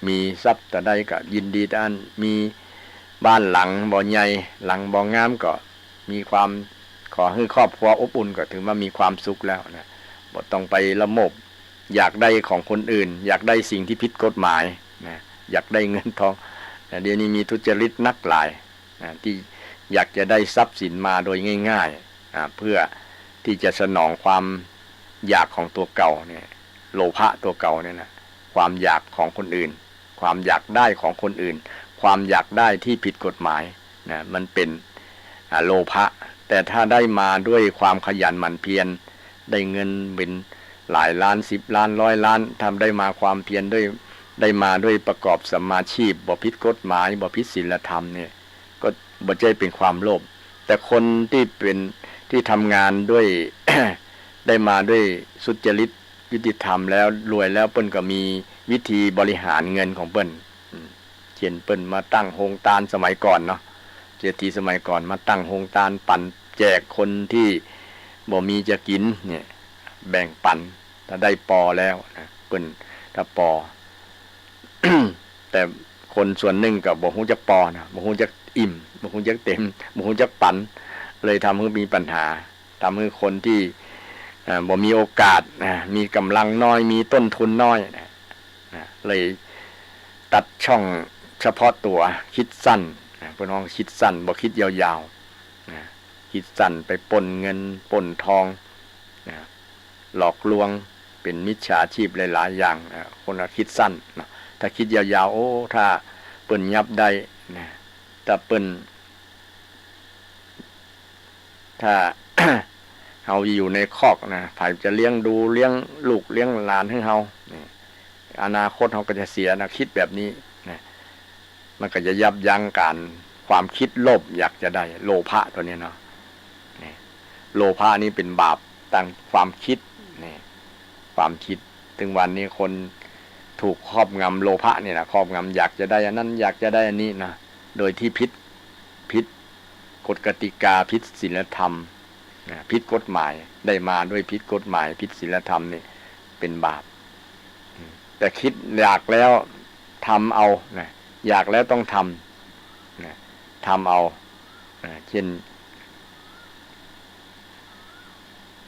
Speaker 1: มีทรัพย์แต่ได้ก็ยินดีแต่อันมีบ้านหลังบ่ใหญ่หลังบ่งามก็มีความขอให้ครอบครัวอบอุ่นก็ถือว่ามีความสุขแล้วนะบ่ต้องไปละโมบอยากได้ของคนอื่นอยากได้สิ่งที่ผิดกฎหมายนะอยากได้เงินทองเดี๋ยวนี้มีทุจริตนักหลายที่อยากจะได้ทรัพย์สินมาโดยง่ายๆเพื่อที่จะสนองความอยากของตัวเก่าเนี่ยโลภะตัวเก่าเนี่ยนะความอยากของคนอื่นความอยากได้ของคนอื่นความอยากได้ที่ผิดกฎหมายนะมันเป็นโลภะแต่ถ้าได้มาด้วยความขยันหมั่นเพียรได้เงินเป็นหลายล้าน10 ล้าน100 ล้านทำได้มาความเพียรได้มาด้วยประกอบสัมมาชีพบ่ผิดกฎหมายบ่ผิดศีลธรรมเนี่ยก็บ่ใช่เป็นความโลภแต่คนที่ทำงานด้วย ได้มาด้วยสุจริตยุติธรรมแล้วรวยแล้วเปิ้นก็มีวิธีบริหารเงินของเปิ้นเช่นเปิ้นมาตั้งโรงทานสมัยก่อนเนาะเศรษฐีสมัยก่อนมาตั้งโรงทานปันแจกคนที่บ่มีจะกินเนี่ยแบ่งปัน ถ้าได้ปอแล้วนะเปิ้นถ้าปอ แต่คนส่วนหนึ่งกับบ่ฮู้จักปอนะบ่ฮู้จักอิ่มบ่ฮู้จักเต็มบ่ฮู้จักปันเลยทำให้มีปัญหาทำให้คนที่บ่มีโอกาสมีกำลังน้อยมีต้นทุนน้อยเลยตัดช่องเฉพาะตัวคิดสั้นเพิ่นว่าคิดสั้นบ่คิดยาวๆคิดสั้นไปปล้นเงินปล้นทองหลอกลวงเป็นมิจฉาชีพหลายๆอย่างคนคิดสั้นถ้าคิดยาวๆโอ้ถ้าเปิ้นยับได้นะถ้าเปิ้นถ้า เฮาอยู่ในคอกนะไผจะเลี้ยงดูเลี้ยงลูกเลี้ยงหลานให้เฮาอนาคตเฮาก็จะเสียนะคิดแบบนี้นะมันก็จะยับยั้งการความคิดโลภอยากจะได้โลภะตัวนี้เนาะโลภะนี่เป็นบาปตั้งความคิดนี่ความคิดถึงวันนี้คนถูกครอบงำโลภะนี่นะครอบงำอยากจะได้อันนั้นอยากจะได้อันนี้นะโดยที่ผิดกฎกติกาผิดศีลธรรมผิดกฎหมายได้มาด้วยผิดกฎหมายผิดศีลธรรมนี่เป็นบาปแต่คิดอยากแล้วทำเอานะอยากแล้วต้องทำนะทำเอาเช่น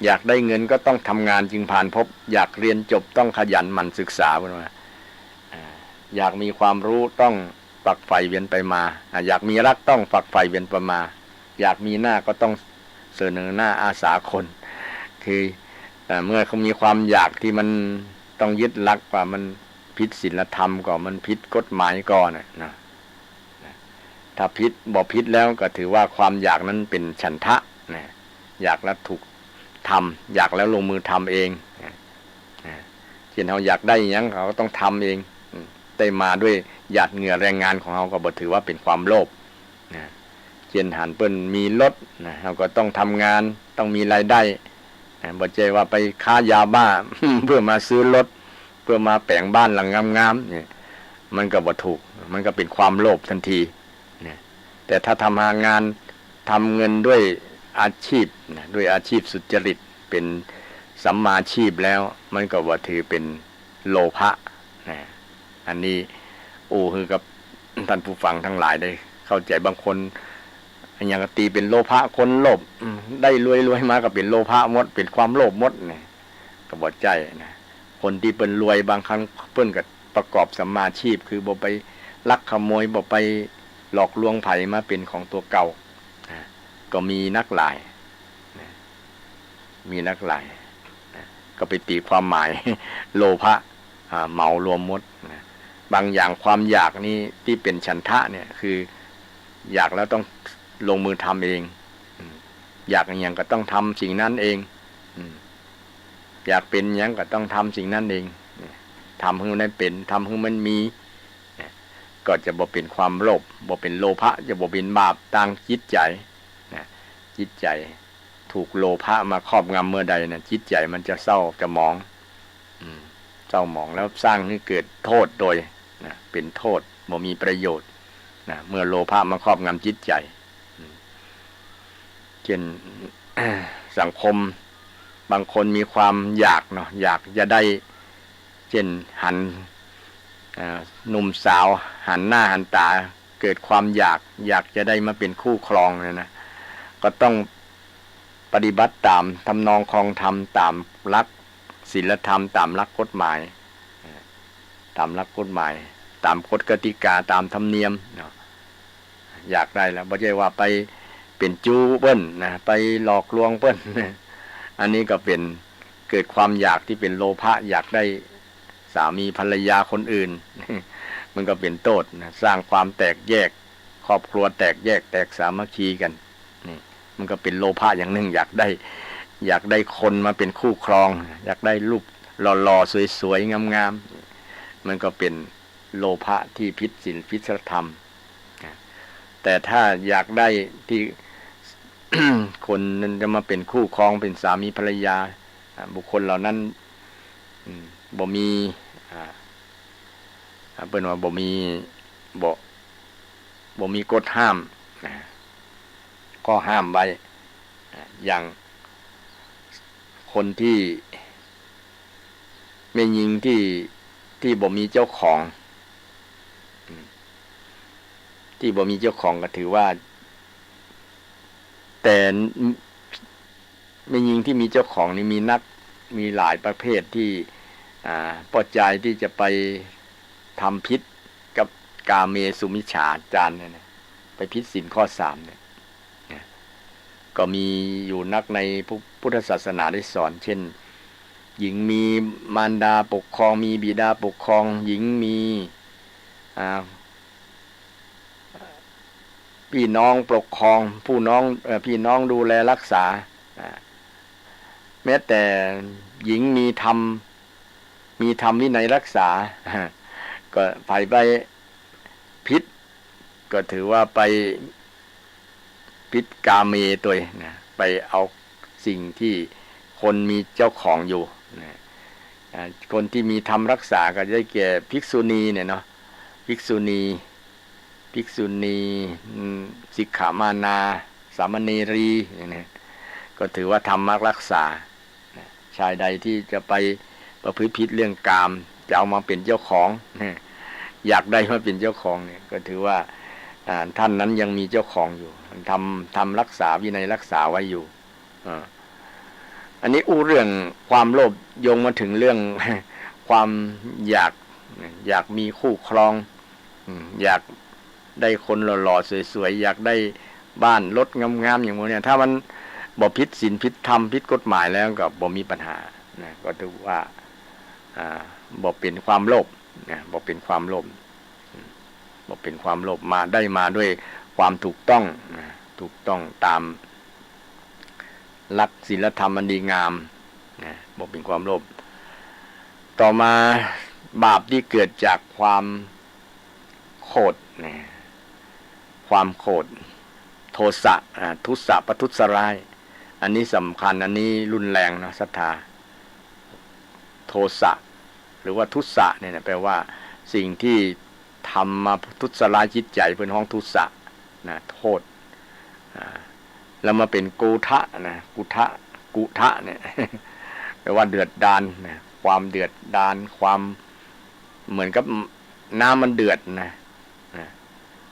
Speaker 1: อยากได้เงินก็ต้องทำงานจึงผ่านพบอยากเรียนจบต้องขยันหมั่นศึกษาเพิ่นว่าอยากมีความรู้ต้องฝักใฝ่เวียนไปมาอยากมีรักต้องฝักใฝ่เวียนไปมาอยากมีหน้าก็ต้องเสนอหน้าอาสาคนคือเมื่อเขามีความอยากที่มันต้องยึดหลักว่ามันผิดศีลธรรมก่อนมันผิดกฎหมายก่อนนะถ้าผิดบ่ผิดแล้วก็ถือว่าความอยากนั้นเป็นฉันทะนะอยากแล้วถูกทำอยากแล้วลงมือทำเองเช่นเขาอยากได้อย่างเขาก็ต้องทำเองได้มาด้วยหยาดเหงื่อแรงงานของเขาก็บ่ถือว่าเป็นความโลภเช่นหันเปิ้นมีรถเขาก็ต้องทำงานต้องมีรายได้บ่ใช่ว่าไปค้ายาบ้า เพื่อมาซื้อรถเพื่อมาแปลงบ้านหลังงามๆเนี่ยมันก็บ่ถูกมันก็เป็นความโลภทันทีแต่ถ้าทำงานทำเงินด้วยอาชีพด้วยอาชีพสุจริตเป็นสัมมาชีพแล้วมันก็บ่ถือเป็นโลภะอันนี้คือกับท่านผู้ฟังทั้งหลายได้เข้าใจบางคนอย่างตีเป็นโลภะคนโลภได้รวยมาก็เป็นโลภะหมดเป็นความโลภหมดเนี่ยก็บ่ใจนะคนที่เป็นรวยบางครั้งเพิ่นก็ประกอบสัมมาชีพคือบ่ไปลักขโมยบ่ไปหลอกลวงไผมาเป็นของตัวเก่าก็มีนักหลายมีนักหลายก็ไปตีความหมาย โลภะเหมารวมหมดบางอย่างความอยากนี้ที่เป็นฉันทะเนี่ยคืออยากแล้วต้องลงมือทำเองอยากอย่างก็ต้องทำสิ่งนั้นเองอยากเป็นอย่างก็ต้องทำสิ่งนั้นเองทำให้มันได้เป็นทำให้มันมีก็จะบ่เป็นความโลภบ่เป็นโลภะจะบ่เป็นบาปตั้งจิตใจจิตใจถูกโลภะมาครอบงำเมื่อใดนะจิตใจมันจะเศร้าจะหมองเศร้าหมองแล้วสร้างให้เกิดโทษโดยเป็นโทษบ่มีประโยชน์เมื่อโลภะมาครอบงำจิตใจเช่น สังคมบางคนมีความอยากเนาะอยากจะได้เช่นหันหนุ่มสาวหันหน้าหันตาเกิดความอยากจะได้มาเป็นคู่ครองเลยนะก็ต้องปฏิบัติตามทำนองครองธรรมตามหลักศีลธรรมตามหลักกฎหมายตามหลักกฎหมายตามกฎกติกาตามธรรมเนียมเนาะอยากได้แล้วไม่ใช่ว่าไปเป็นจู้เปิ้นนะไปหลอกลวงเปิ้นอันนี้ก็เป็นเกิดความอยากที่เป็นโลภะอยากได้สามีภรรยาคนอื่น มันก็เป็นโทษนะสร้างความแตกแยกครอบครัวแตกแยกแตกสามัคคีกันนี่มันก็เป็นโลภะอย่างหนึ่งอยากได้คนมาเป็นคู่ครองอยากได้รูปหล่อๆสวยๆงามๆมันก็เป็นโลภะที่ผิดศีลผิดธรรมแต่ถ้าอยากได้ที่ คนนั้นจะมาเป็นคู่ครองเป็นสามีภรรยาบุคคลเหล่านั้นบ่มีเปิ้นว่าบ่มีกฎห้ามก็ห้ามไว้อย่างคนที่ แม่หญิงที่บ่มีเจ้าของที่บ่มีเจ้าของก็ถือว่าแต่แม่หญิงที่มีเจ้าของนี่มีหลายประเภทที่พอใจที่จะไปทำพิษกับกาเมสุมิจฉาจารเนี่ยนะไปพิษศีลข้อ3เนี่ยก็มีอยู่นักในพุทธศาสนาได้สอนเช่นหญิงมีมารดาปกครองมีบิดาปกครองหญิงมีพี่น้องปกครองพี่น้องดูแลรักษาแม้แต่หญิงมีธรรมวินัยรักษาก็ไปพิษก็ถือว่าไปพิษกาเมตัวนะไปเอาสิ่งที่คนมีเจ้าของอยู่นะคนที่มีธรรมรักษาก็ได้แก่ภิกษุณีเนี่ยเนาะภิกษุณีสิกขามานาสามเณรีเนี่ยก็ถือว่าธรรมรักษาชายใดที่จะไปประพฤติผิดเรื่องกามจะเอามาเป็นเจ้าของอยากได้มาเป็นเจ้าของเนี่ยก็ถือว่าท่านนั้นยังมีเจ้าของอยู่ทำรักษาวินัยรักษาไว้อยู่อันนี้เรื่องความโลภโยงมาถึงเรื่องความอยากมีคู่ครองอยากได้คนหล่อๆสวยๆอยากได้บ้านรถงามๆอย่างพวกนี้ถ้ามันบ่ผิดศีลผิดธรรมผิดกฎหมายแล้วก็บ่มีปัญหานะก็ถือว่าบ่เป็นความโลภนะบ่เป็นความโลภมาด้วยความถูกต้องนะถูกต้องตามหลักศีลธรรมอันดีงามนะบ่เป็นความโลภต่อมาบาปที่เกิดจากความโกรธนะความโกรธโทสะทุสสะประทุษร้ายอันนี้สำคัญอันนี้รุนแรงนะศรัทธาโทสะหรือว่าทุสะเนี่ยแปลว่าสิ่งที่ทำมาทุษร้ายจิตใจเป็นห้องทุสะนะโทษแล้วมาเป็นกุทะนะกุทะเนี่ยแปลว่าเดือดดาลนะความเดือดดาลความเหมือนกับน้ำมันเดือดนะ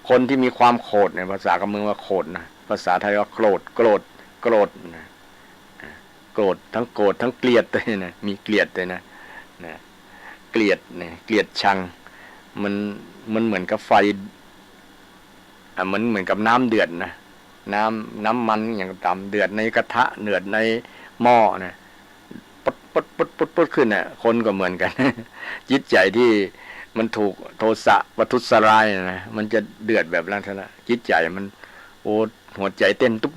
Speaker 1: คนที่มีความโกรธในภาษากำเมืองว่าโกรธนะภาษาไทยว่าโกรธนะโกรธทั้งเกลียดเลยนะมีเกลียดเลยนะเกลียดเนี่ยเกลียดชังมันเหมือนกับไฟเหมือนกับน้ำเดือดนะน้ำมันอย่างต่ำเดือดในกระทะเดือดในหม้อนะปุ๊ดขึ้นน่ะคนก็เหมือนกันจิตใจที่มันถูกโทสะประทุษร้ายนะมันจะเดือดแบบนั้นนะจิตใจมันหัวใจเต้นตุ๊บ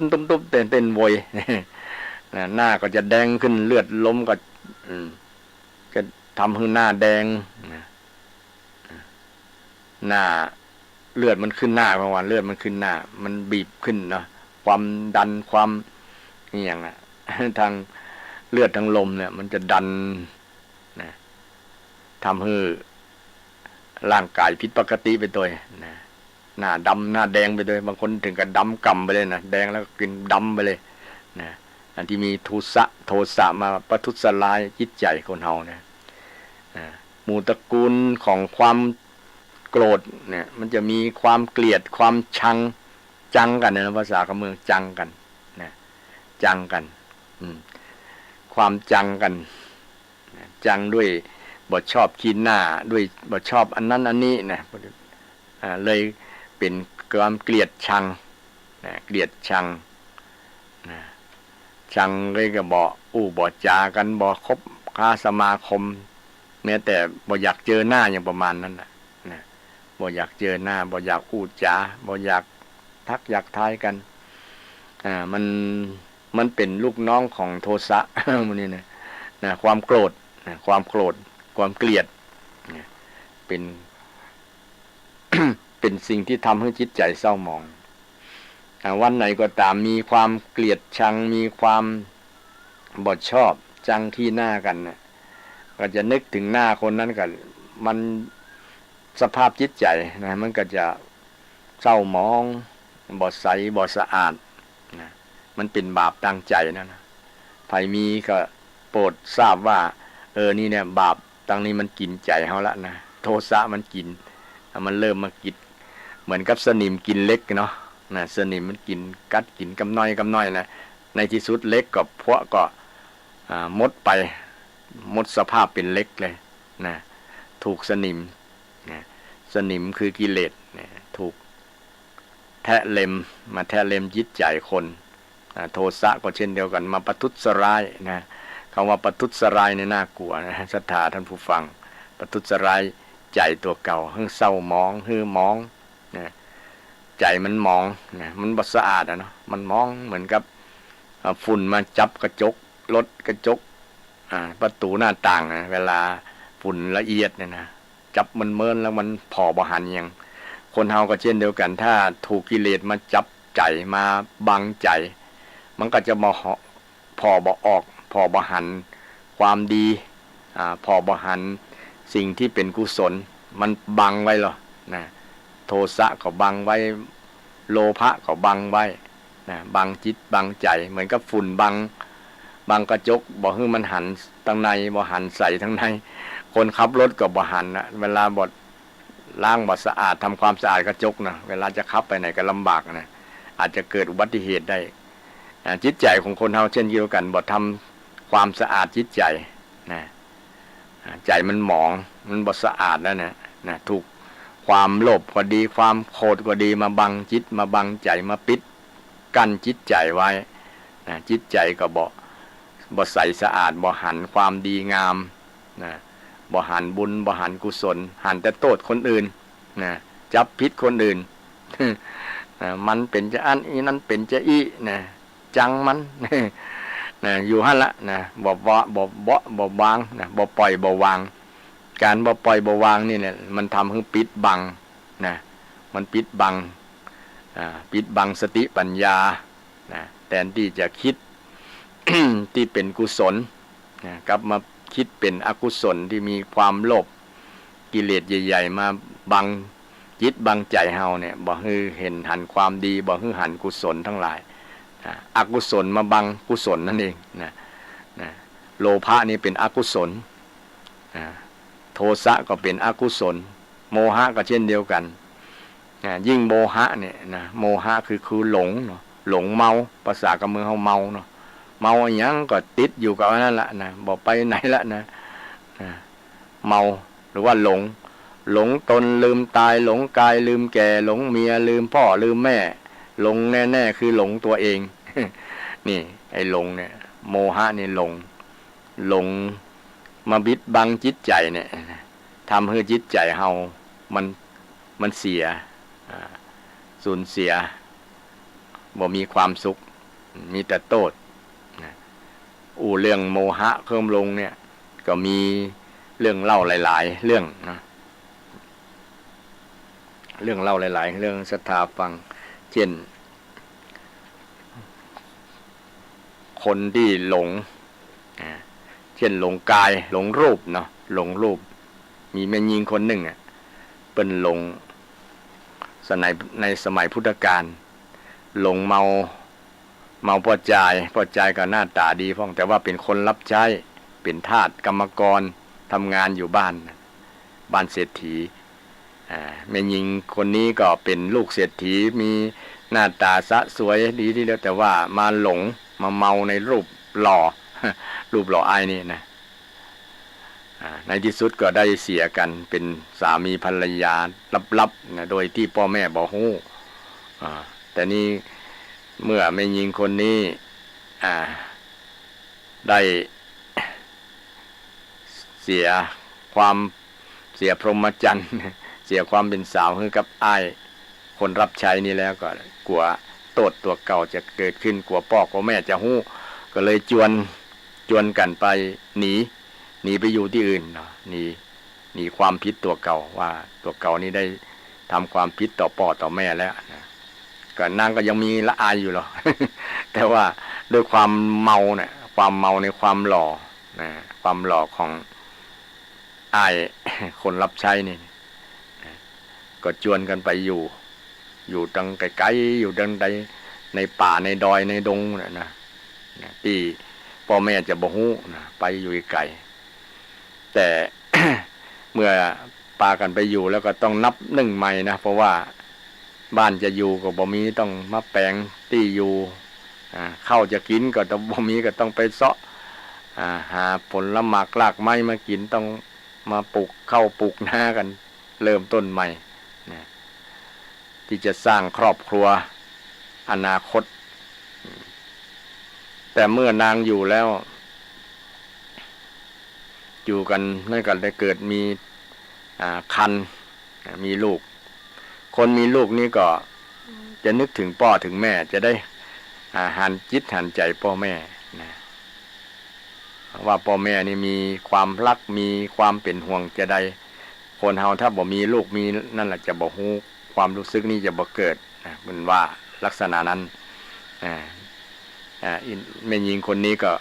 Speaker 1: เต้นโวยหน้าก็จะแดงขึ้นเลือดล้มก็จะทำให้หน้าแดงหน้าเลือดมันขึ้นหน้าบางวันเลือดมันขึ้นหน้ามันบีบขึ้นเนาะความดันความนี่อย่างน่ะทางเลือดทางลมเนี่ยมันจะดันนะทำให้ร่างกายผิดปกติไปตัวนะหน้าดำหน้าแดงไปเลยบางคนถึงกับดำก่ำไปเลยนะแดงแล้วก็กินดำไปเลยนะอันที่มีโทสะมาประทุษร้ายจิตใจคนเฮาเนี่ยหมู่ตระกูลของความโกรธเนี่ยมันจะมีความเกลียดความชังจังกันในภาษากำเมืองจังกันนะจังกันความจังกันจังด้วยบ่ชอบขี้หน้าด้วยบ่ชอบอันนั้นอันนี้นะเลยเป็นความเกลียดชังนะเกลียดชังนะชังเลยก็บ่จากันบ่คบค้าสมาคมแม้แต่บ่อยากเจอหน้าอย่างประมาณนั้นนะบ่อยากเจอหน้าบ่อยากพูดจาบ่อยากทักอยากทายกันมันเป็นลูกน้องของโทสะมันนี่นะความโกรธความเกลียดเป็น เป็นสิ่งที่ทำให้จิตใจเศร้าหมองวันไหนก็ตามมีความเกลียดชังมีความบ่ชอบจังที่หน้ากันนะก็จะนึกถึงหน้าคนนั้นกันมันสภาพจิตใจนะมันก็จะเศร้าหมองบ่ใสบ่สะอาดนะมันเป็นบาปตั้งใจนะใครมีก็โปรดทราบว่านี่เนี่ยบาป ตั้งนี้มันกินใจเฮาละนะโทสะมันกินมันเริ่มมากินเหมือนกับสนิมกินเล็กเนาะนะสนิมมันกินกัดกินกำน้อยนะในที่สุดเล็กกับพวกก็มดไปมดสภาพเป็นเล็กเลยนะถูกสนิมนะสนิมคือกิเลสนะถูกแทะเล็มมาแทะเล็มจิตใจคนโทสะก็เช่นเดียวกันมาประทุษร้ายนะคำว่าประทุษร้ายเนี่ยน่ากลัวนะศรัทธาท่านผู้ฟังประทุษร้ายใจตัวเก่าให้เศร้ามองให้มองนะใจมันมองนะมันบ่สะอาดเนาะมันมองเหมือนกับฝุ่นมาจับกระจกรถกระจกประตูหน้าต่างนะเวลาฝุ่นละเอียดเนี่ยนะจับมันเมินแล้วมันพอบ่หันยังคนเฮาก็เช่นเดียวกันถ้าถูกกิเลสมาจับใจมาบังใจมันก็จะพอบ่ออกพอบ่หันความดีพอบ่หันสิ่งที่เป็นกุศลมันบังไว้หรอนะโทสะก็บังไว้โลภะก็บังไว้นะบังจิตบังใจเหมือนกับฝุ่นบังกระจกบ่ให้มันหันทางในบ่หันใส่ทางในคนขับรถก็บ่หันนะเวลาบ่ล้างบ่สะอาดทำความสะอาดกระจกนะเวลาจะขับไปไหนก็ลำบากนะอาจจะเกิดอุบัติเหตุได้จิตใจของคนเฮาเช่นเดียวกันบ่ทำความสะอาดจิตใจนะใจมันหมองมันบ่สะอาดแล้วนะถูกความโลภก็ดีความโกรธก็ดีมาบังจิตมาบังใจมาปิดกั้นจิตใจไว้นะจิตใจก็บ่ใสสะอาดบ่หันความดีงามนะบ่หันบุญบ่หันกุศลหันแต่โทษคนอื่นนะจับผิดคนอื่น มันเป็นจะอันอีนั้นเป็นจะอีนะจังมัน นะอยู่หั่นละนะบ่วางนะบ่ปล่อยบ่วางการบ่ปล่อยบ่วางนี่เนี่ยมันทำให้ปิดบังนะมันปิดบังปิดบังสติปัญญานะแทนที่จะคิด ที่เป็นกุศลนะกลับมาคิดเป็นอกุศลที่มีความโลภกิเลสใหญ่ๆมาบังจิตบังใจเฮาเนี่ยบ่ให้เห็นหันความดีบ่ให้หันกุศลทั้งหลายอกุศลมาบังกุศลนั่นเองนะโลภะนี่เป็นอกุศลโทสะก็เป็นอกุศลโมหะก็เช่นเดียวกันยิ่งโมหะเนี่ยนะโมหะคือหลงเนาะหลงเมาภาษากำมือเฮาเมาเนาะเมาอย่างนั้นก็ติดอยู่กับนั่นแหละนะบอกไปไหนละนะเมาหรือว่าหลงตนลืมตายหลงกายลืมแก่หลงเมียลืมพ่อลืมแม่หลงแน่ๆคือหลงตัวเอง นี่ไอ้หลงเนี่ยโมหะนี่หลงมาบิดบังจิตใจเนี่ยทำให้จิตใจเฮามันเสียสูญเสียบ่มีความสุขมีแต่โทษเรื่องโมหะเพิ่มลงเนี่ยก็มีเรื่องเล่าหลายๆเรื่องนะเรื่องเล่าหลายๆเรื่องศรัทธาฟังเช่นคนที่หลงเช่นหลงกายหลงรูปเนาะหลงรูปมีแม่หญิงคนหนึ่งเป็นหลงในสมัยพุทธกาลหลงเมาพ่อใจก็หน้าตาดีพ้องแต่ว่าเป็นคนรับใช้เป็นทาสกรรมกรทำงานอยู่บ้านเศรษฐีแม่หญิงคนนี้ก็เป็นลูกเศรษฐีมีหน้าตาสะสวยดีที่แล้วแต่ว่ามาหลงมาเมาในรูปหล่อ รูปหล่ออ้ายนี่นะในที่สุดก็ได้เสียกันเป็นสามีภรรยาลับๆนะโดยที่พ่อแม่บ่ฮู้แต่นี่เมื่อแม่หญิงคนนี้ได้เสียพรหมจรรย์เสียความเป็นสาวให้กับอ้ายคนรับใช้นี่แล้วก็กลัวโทษตัวเก่าจะเกิดขึ้นกลัวพ่อกลัวแม่จะฮู้ก็เลยจวนกันไปหนีไปอยู่ที่อื่นเนาะหนีความผิดตัวเก่าว่าตัวเก่านี้ได้ทำความผิดต่อพ่อต่อแม่แล้วนะก็นางก็ยังมีละอายอยู่หรอก แต่ว่าด้วยความเมาเนี่ยความเมาในความหล่อนะความหล่อของอ้ายคนรับใช้นี่ก็จวนกันไปอยู่ตั้งไกลๆอยู่ดังใดในป่าในดอยในดงนะที่พ่อแม่จะบ่ฮู้นะไปอยู่ไกลแต่ เมื่อปากันไปอยู่แล้วก็ต้องนับหนึ่งใหม่นะเพราะว่าบ้านจะอยู่ก็บ่มีต้องมาแปลงที่อยู่ข้าวจะกินก็ต้องบ่มีก็ต้องไปเสาะหาผลละหมากรากไม้มากินต้องมาปลูกข้าวปลูกนากันเริ่มต้นใหม่นะที่จะสร้างครอบครัวอนาคตแต่เมื่อนางอยู่แล้วอยู่กันนั่นก็ได้เกิดมีคันมีลูกคนมีลูกนี่ก็จะนึกถึงพ่อถึงแม่จะได้หันจิตหันใจพ่อแม่นะว่าพ่อแม่นี่มีความรักมีความเป็นห่วงจะได้คนเฮาถ้าบ่มีลูกมีนั่นแหละจะบ่ฮู้ความรู้สึกนี้จะบ่เกิดนะมันว่าลักษณะนั้นแม่หญิงคนนี้ก็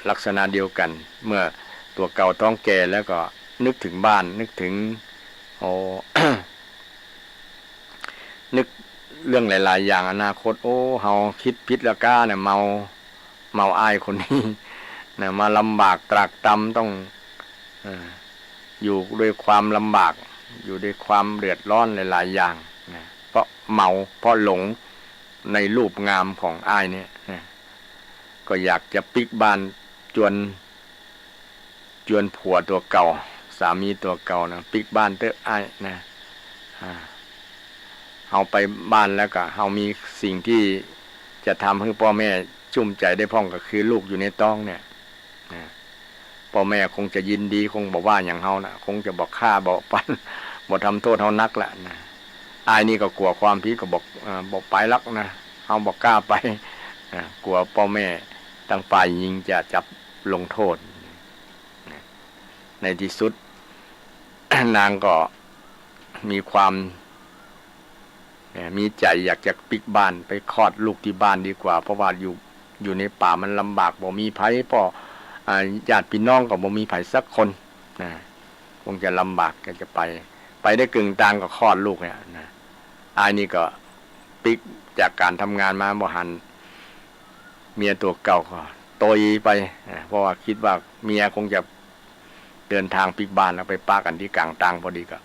Speaker 1: ลักษณะเดียวกันเมื่อตัวเก่าท้องแก่แล้วก็นึกถึงบ้านนึกถึง นึกเรื่องหลายๆอย่างอนาคตเฮาคิดผิดแล้วก้าเนี่ยเมาอายคนนี้นะมาลำบากตรากตรำต้องอยู่ด้วยความลำบากอยู่ด้วยความเดือดร้อนหลายๆอย่างนะเพราะเมาเพราะหลงในรูปงามของอายเนี่ยนะก็อยากจะปิกบ้านจวนผัวตัวเก่าสามีตัวเก่านะปิกบ้านเตอะอายนะเอาไปบ้านแล้วก็เอามีสิ่งที่จะทำให้พ่อแม่ชุ่มใจได้พ่องก็คือลูกอยู่ในท้องเนี่ยพ่อแม่คงจะยินดีคงบอกว่าอย่างเฮานะคงจะบอกฆ่าบอกปั้นบอกทำโทษเฮานักละนะอายนี่ก็กลัวความผิดก็บอกไปลักนะเฮาบอกกล้าไปกลัวพ่อแม่ตั้งฝ่ายยิงจะจับลงโทษในที่สุด นางก็มีความมีใจอยากจะปิกบ้านไปคลอดลูกที่บ้านดีกว่าเพราะว่าอยู่ในป่ามันลำบากบ่มีไผพ่อญาติพี่น้องก็บ่มีไผสักคนนะคงจะลำบากก็จะไปได้กึ่งต่างก็คลอดลูกเนี่ยนะอายนี่ก็ปิกจากการทำงานมาบ่หันเมียตัวเก่าก็โตยไปเพราะว่าคิดว่าเมียคงจะเดินทางปิกบ้านแล้วไปปากันที่กลางต่างพอดีก็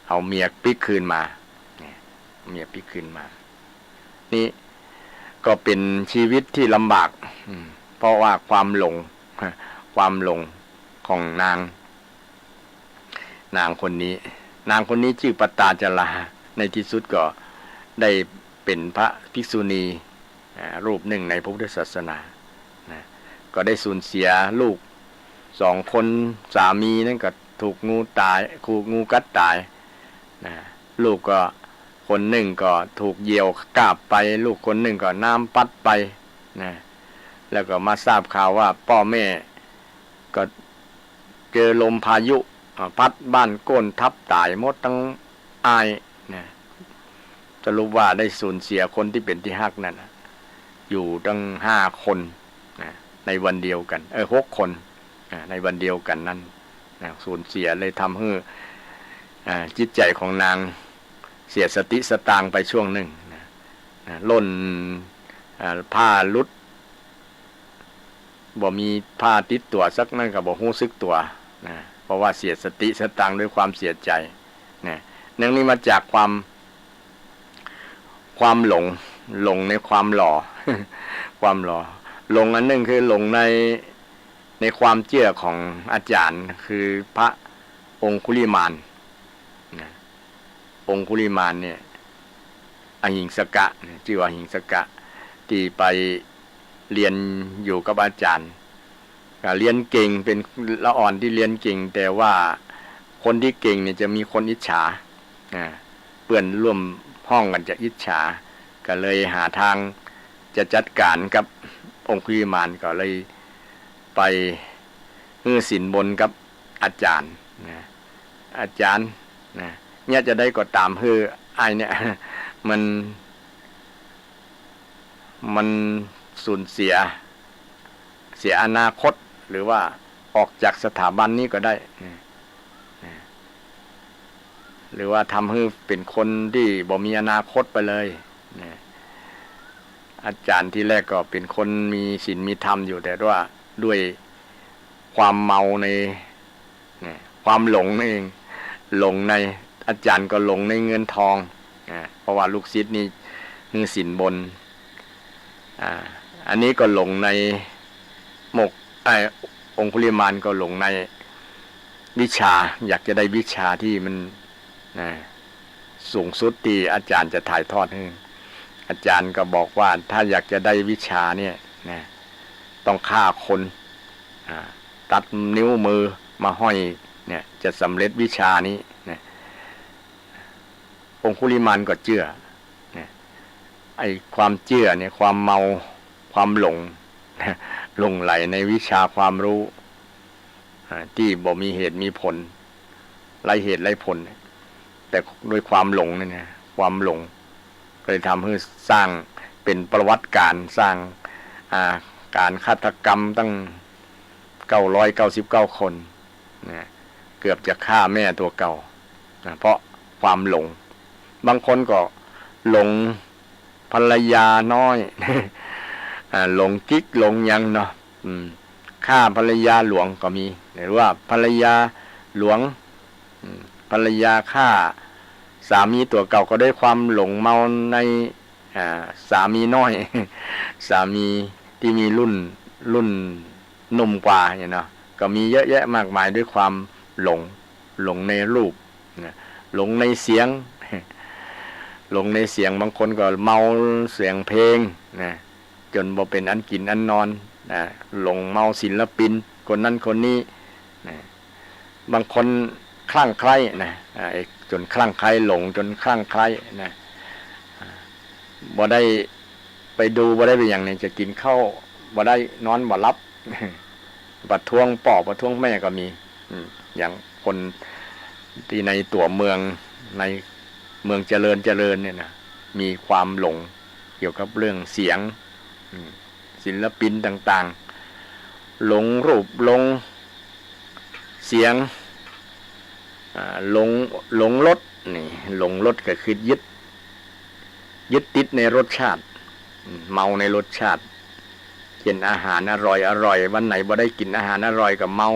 Speaker 1: เอาเมียปิกคืนมาเมียปิกคืนมานี่ก็เป็นชีวิตที่ลำบากเพราะว่าความหลงของนางคนนี้ชื่อปตาจลาในที่สุดก็ได้เป็นพระภิกษุณีรูปหนึ่งในพระพุทธศาสนาก็ได้สูญเสียลูก2 คนสามีนั่นก็ถูกงูกัดตายลูกก็คนหนึ่งก็ถูกเหยี่ยวกาบไปลูกคนหนึ่งก็น้ำพัดไปแล้วก็มาทราบข่าวว่าพ่อแม่ก็เจอลมพายุพัดบ้านโก้นทับตายหมดทั้งอายสรุปว่าได้สูญเสียคนที่เป็นที่ฮักนั่นอยู่ตั้ง5 คนในวันเดียวกัน6 คนในวันเดียวกันนั้นสูญเสียเลยทำให้จิตใจของนางเสียสติสตางไปช่วงหนึ่งล่นผ้าลุดบ่มีผ้าติดตัวสักนั่นก็บ่รู้สึกตัวเพราะว่าเสียสติสตางด้วยความเสียใจเนื่องนี้มาจากความหลงในความหล่อ ความหล่อหลงอันหนึ่งคือหลงในความเชื่อของอาจารย์คือพระองคุลิมานองคุลิมานเนี่ยอหิงสกะชื่อว่าอหิงสกะที่ไปเรียนอยู่กับอาจารย์เรียนเก่งเป็นละอ่อนที่เรียนเก่งแต่ว่าคนที่เก่งเนี่ยจะมีคนอิจฉาเพื่อนร่วมห้องกันจะอิจฉาก็เลยหาทางจะจัดการกับองคุลิมานก็เลยไปสินบนกับอาจารย์อาจารย์เนี่ยจะได้ก็ตามไอ้เนี่ยมันสูญเสียอนาคตหรือว่าออกจากสถาบันนี้ก็ได้หรือว่าทำให้เป็นคนที่บ่มีอนาคตไปเลยอาจารย์ที่แรกก็เป็นคนมีศีลมีธรรมอยู่แต่ว่าด้วยความเมาใน ความหลงนั่นเองหลงในอาจารย์ก็หลงในเงินทองเพราะว่าลูกศิษย์นี่คือสินบนอันนี้ก็หลงในหมกองคุลิมานก็หลงในวิชาอยากจะได้วิชาที่มันสูงสุดที่อาจารย์จะถ่ายทอดให้อาจารย์ก็บอกว่าถ้าอยากจะได้วิชาเนี่ยต้องฆ่าคนตัดนิ้วมือมาห้อยเนี่ยจะสำเร็จวิชานี้องคุลิมานก็เชื่อไอ้ความเชื่อเนี่ยความเมาความหลงหลงไหลในวิชาความรู้ที่บ่มีเหตุมีผลไร้เหตุไร้ผลแต่โดยความหลงนี่นะความหลงก็เลยทำให้สร้างเป็นประวัติการสร้างการฆาตกรรมตั้ง999 คนเกือบจะฆ่าแม่ตัวเก่าเพราะความหลงบางคนก็หลงภรรยาน้อยหลงกิ๊กหลงยังเนาะฆ่าภรรยาหลวงก็มีหรือว่าภรรยาหลวงภรรยาฆ่าสามีตัวเก่าก็ได้ความหลงเมาในสามีน้อยสามีที่มีรุ่นหนุ่มกว่าเนาะก็มีเยอะแยะมากมายด้วยความหลงในรูปหลงในเสียงหลงในเสียงบางคนก็เมาเสียงเพลงจนบ่เป็นอันกินอันนอนหลงเมาศิลปินคนนั้นคนนี้บางคนคลั่งไคล้จนคลั่งไคล้หลงจนคลั่งไคล้บ่ได้ไปดูบ่ได้ไปอย่างนี้จะกินข้าวบ่ได้นอนบ่หลับประท้วงพ่อประท้วงแม่ก็มีอย่างคนที่ในตัวเมืองในเมืองเจริญเนี่ยนะมีความหลงเกี่ยวกับเรื่องเสียงศิลปินต่างๆหลงรูปหลงเสียงหลงรสนี่หลงรสก็คือยึดติดในรสชาติเมาในรสชาติกินอาหารอร่อยวันไหนบ่ได้กินอาหารอร่อยก็เมา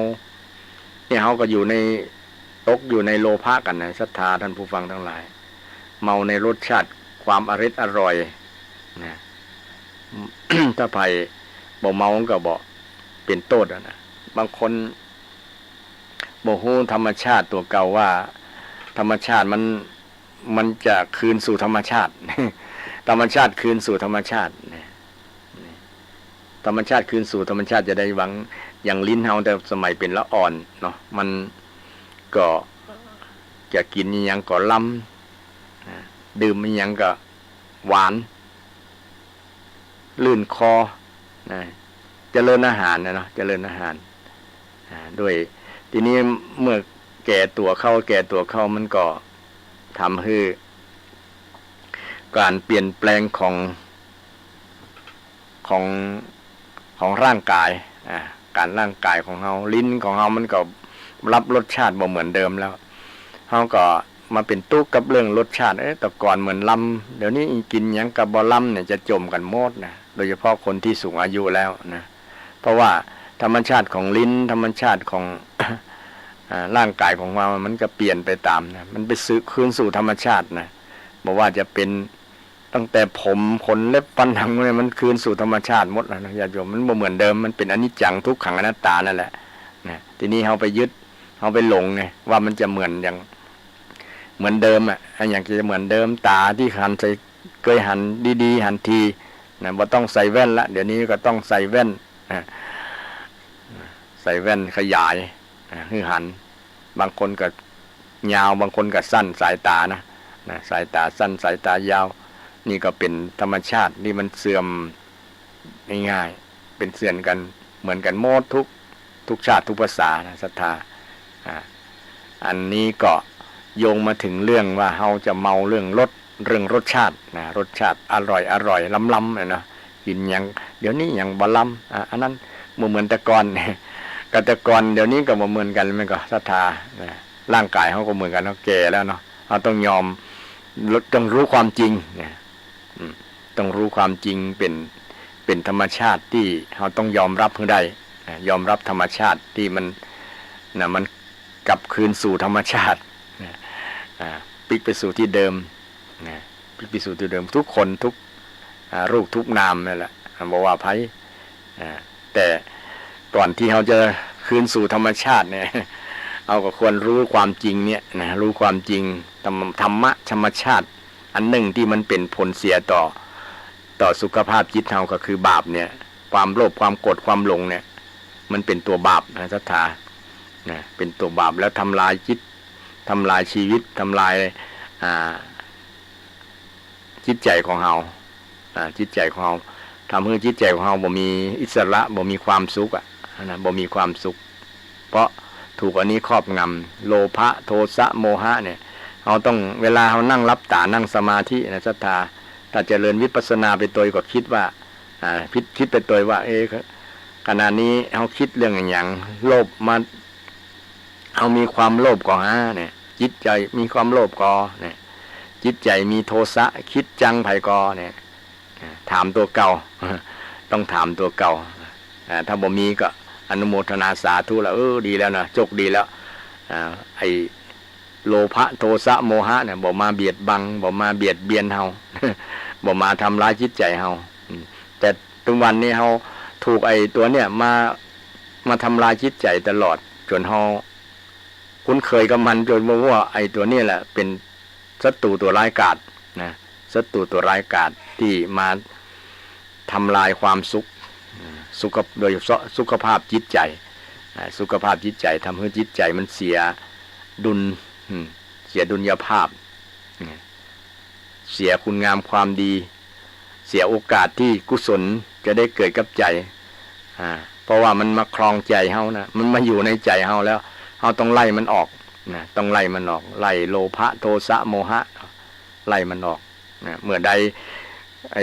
Speaker 1: เนี่ยเขาก็อยู่ในตกอยู่ในโลภะกันนะศรัทธาท่านผู้ฟังทั้งหลายเมาในรสชาติความอร่อยนะ ถ้าไผ่บ่เมาก็บ่เป็นโทษนะบางคนบ่ฮู้ธรรมชาติตัวเก่าว่าธรรมชาติมันจะคืนสู่ธรรมชาติ ธรรมชาติคืนสู่ธรรมชาติธรรมชาติคืนสู่ธรรมชาติจะได้หวังอย่างลิ้นเฮาแต่สมัยเป็นละอ่อนเนาะมันก็จะกินอย่างก็ล้ำดื่มอย่างก็หวานลื่นคอเจริญอาหารนะเนาะเจริญอาหารด้วยทีนี้เมื่อแก่ตัวเข้ามันก็ทำให้การเปลี่ยนแปลงของร่างกายการร่างกายของเราลิ้นของเรามันก็รับรสชาติบ่เหมือนเดิมแล้วเราก็มาเป็นตุ๊กกับเรื่องรสชาติแต่ก่อนเหมือนลำเดี๋ยวนี้กินอย่างกับบ่ลำเนี่ยจะจมกันหมดนะโดยเฉพาะคนที่สูงอายุแล้วนะเพราะว่าธรรมชาติของลิ้นธรรมชาติของ ร่างกายของเรามันก็เปลี่ยนไปตามนะมันไปคืนสู่ธรรมชาตินะบอกว่าจะเป็นตั้งแต่ผมขนเล็บฟันหนังเนี่ยมันคืนสู่ธรรมชาติหมดแล้วนะญาติโยมมันบ่เหมือนเดิมมันเป็นอนิจจังทุกขังอนัตตานั่นแหละนะทีนี้เราไปยึดเราไปหลงไงว่ามันจะเหมือนอย่างเหมือนเดิมอย่างจะเหมือนเดิมตาที่หันใส่เคยหันดีๆหันทีนะบ่ต้องใส่แว่นละเดี๋ยวนี้ก็ต้องใส่แว่นใส่แว่นขยายคือหันบางคนก็ยาวบางคนก็สั้นสายตานะสายตาสั้นสายตายาวนี่ก็เป็นธรรมชาตินี่มันเสื่อมง่ายๆเป็นเสื่อมกันเหมือนกันหมดทุกชาติทุกภาษานะศรัทธาอันนี้ก็โยงมาถึงเรื่องว่าเราจะเมาเรื่องรสชาตินะรสชาติอร่อยล้ำๆนะกินอย่างเดี๋ยวนี้อย่างบ่ล้ำอันนั้นเหมือนแต่ก่อนกับแต่ก่อนเดี๋ยวนี้ก็บ่เหมือนกันมันก็ศรัทธาร่างกายเขาก็เหมือนกันเขาแก่แล้วเนาะเราต้องยอมต้องรู้ความจริงนะต้องรู้ความจริงเป็นธรรมชาติที่เราต้องยอมรับให้ได้ยอมรับธรรมชาติที่มัน กลับคืนสู่ธรรมชาติพลิกไปสู่ที่เดิมพลิกไปสู่ที่เดิมทุกคนทุกรูปทุกนามนั่นแหละบอกว่าไผแต่ก่อนที่เขาจะคืนสู่ธรรมชาติเนี่ยเอาก็ควรรู้ความจริงเนี่ยนะรู้ความจริงธรรมะธรรมชาติอันหนึ่งที่มันเป็นผลเสียต่อสุขภาพจิตเราก็คือบาปเนี่ยความโลภความโกรธความหลงเนี่ยมันเป็นตัวบาปนะศรัทธาเป็นตัวบาปแล้วทำลายจิตทำลายชีวิตทำลายจิตใจของเราจิตใจของเราทำให้จิตใจของเราบ่มีอิสระบ่มีความสุขนะบ่มีความสุขเพราะถูกอันนี้ครอบงำโลภะโทสะโมหะเนี่ยเราต้องเวลาเรานั่งรับตานั่งสมาธินะศรัทธาถ้าเจริญวิปัสสนาไปตัวก็คิดว่าคิดไปตัวว่าขณะนี้เขาคิดเรื่องอย่างโลภมาเอามีความโลภก่อเนี่ยจิตใจมีความโลภก่อเนี่ยจิตใจมีโทสะคิดจังไผก่อเนี่ยถามตัวเก่าต้องถามตัวเก่าถ้าบ่มีก็อนุโมทนาสาธุแล้วดีแล้วนะจกดีแล้วไอโลภะโทสะโมหะเนี่ยบ่มาเบียดบังบ่มาเบียดเบียนเฮาบ่มาทำร้ายจิตใจเฮาแต่ทุกวันนี้เฮาถูกไอตัวเนี่ยมาทำลายจิตใจตลอดจนเฮาคุ้นเคยกับมันจนว่าไอตัวนี้แหละเป็นศัตรูตัวร้ายกาจนะศัตรูตัวร้ายกาจที่มาทำลายความสุขโดยเฉพาะสุขภาพจิตใจสุขภาพจิตใจทำให้จิตใจมันเสียดุลดุลยภาพเสียคุณงามความดีเสียโอกาสที่กุศลจะได้เกิดกับใจเพราะว่ามันมาครองใจเฮานะมันมาอยู่ในใจเฮาแล้วเฮาต้องไล่มันออกนะต้องไล่มันออกไล่โลภะโทสะโมหะไล่มันออกนะเมื่อใดไอ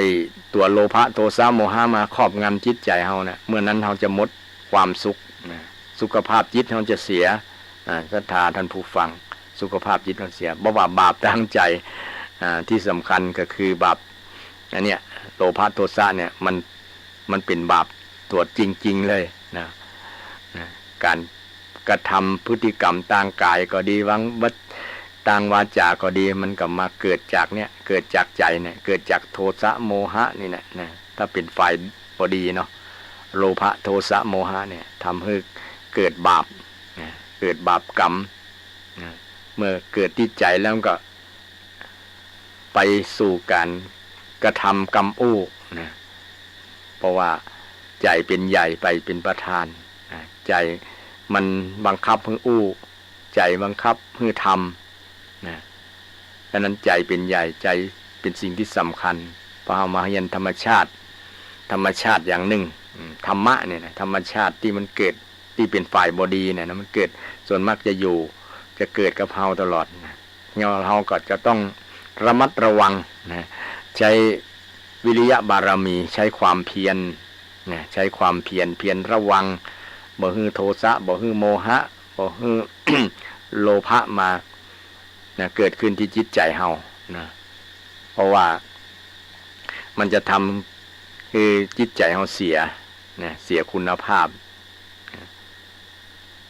Speaker 1: ตัวโลภะโทสะโมหะมาครอบงำจิตใจเฮานะเมื่อนั้นเฮาจะหมดความสุขนะสุขภาพจิตเฮาจะเสียศรัทธาท่านผู้ฟังสุขภาพจิตเราเสียบ่ว่าบาปทางใจที่สำคัญก็คือบาปอันเนี้ยโลภะโทสะเนี่ยมันเป็นบาปตัวจริงๆเลยนะการกระทำพฤติกรรมต่างกายก็ดีวังบัดต่างวาจาก็ดีมันก็มาเกิดจากเนี่ยเกิดจากใจเนี่ยเกิดจากโทสะโมหะนี่แหละนะถ้าเป็นฝ่ายพอดีเนาะโลภะโทสะโมหะเนี่ยทำให้เกิดบาปเกิดบาปกรรมเมื่อเกิดที่ใจแล้วก็ไปสู่การกระทำกรรมอู้นะเพราะว่าใจเป็นใหญ่ไปเป็นประธานใจมันบังคับให้อู้ใจบังคับให้ทำนะดังนั้นใจเป็นใหญ่ใจเป็นสิ่งที่สำคัญพอเอามาเรียนธรรมชาติอย่างหนึ่งธรรมะเนี่ยนะธรรมชาติที่มันเกิดที่เป็นฝ่ายบอดีเนี่ยนะมันเกิดส่วนมากจะเกิดกับเฮาตลอดนะเฮาก็จะต้องระมัดระวังนะใช้วิริยะบารมีใช้ความเพียรนะใช้ความเพียรระวังบ่ฮือโทสะบ่ฮือโมหะบ่ฮือ โลภะมานะเกิดขึ้นที่จิตใจเฮานะเพราะว่ามันจะทำคือจิตใจเฮาเสียนะเสียคุณภาพ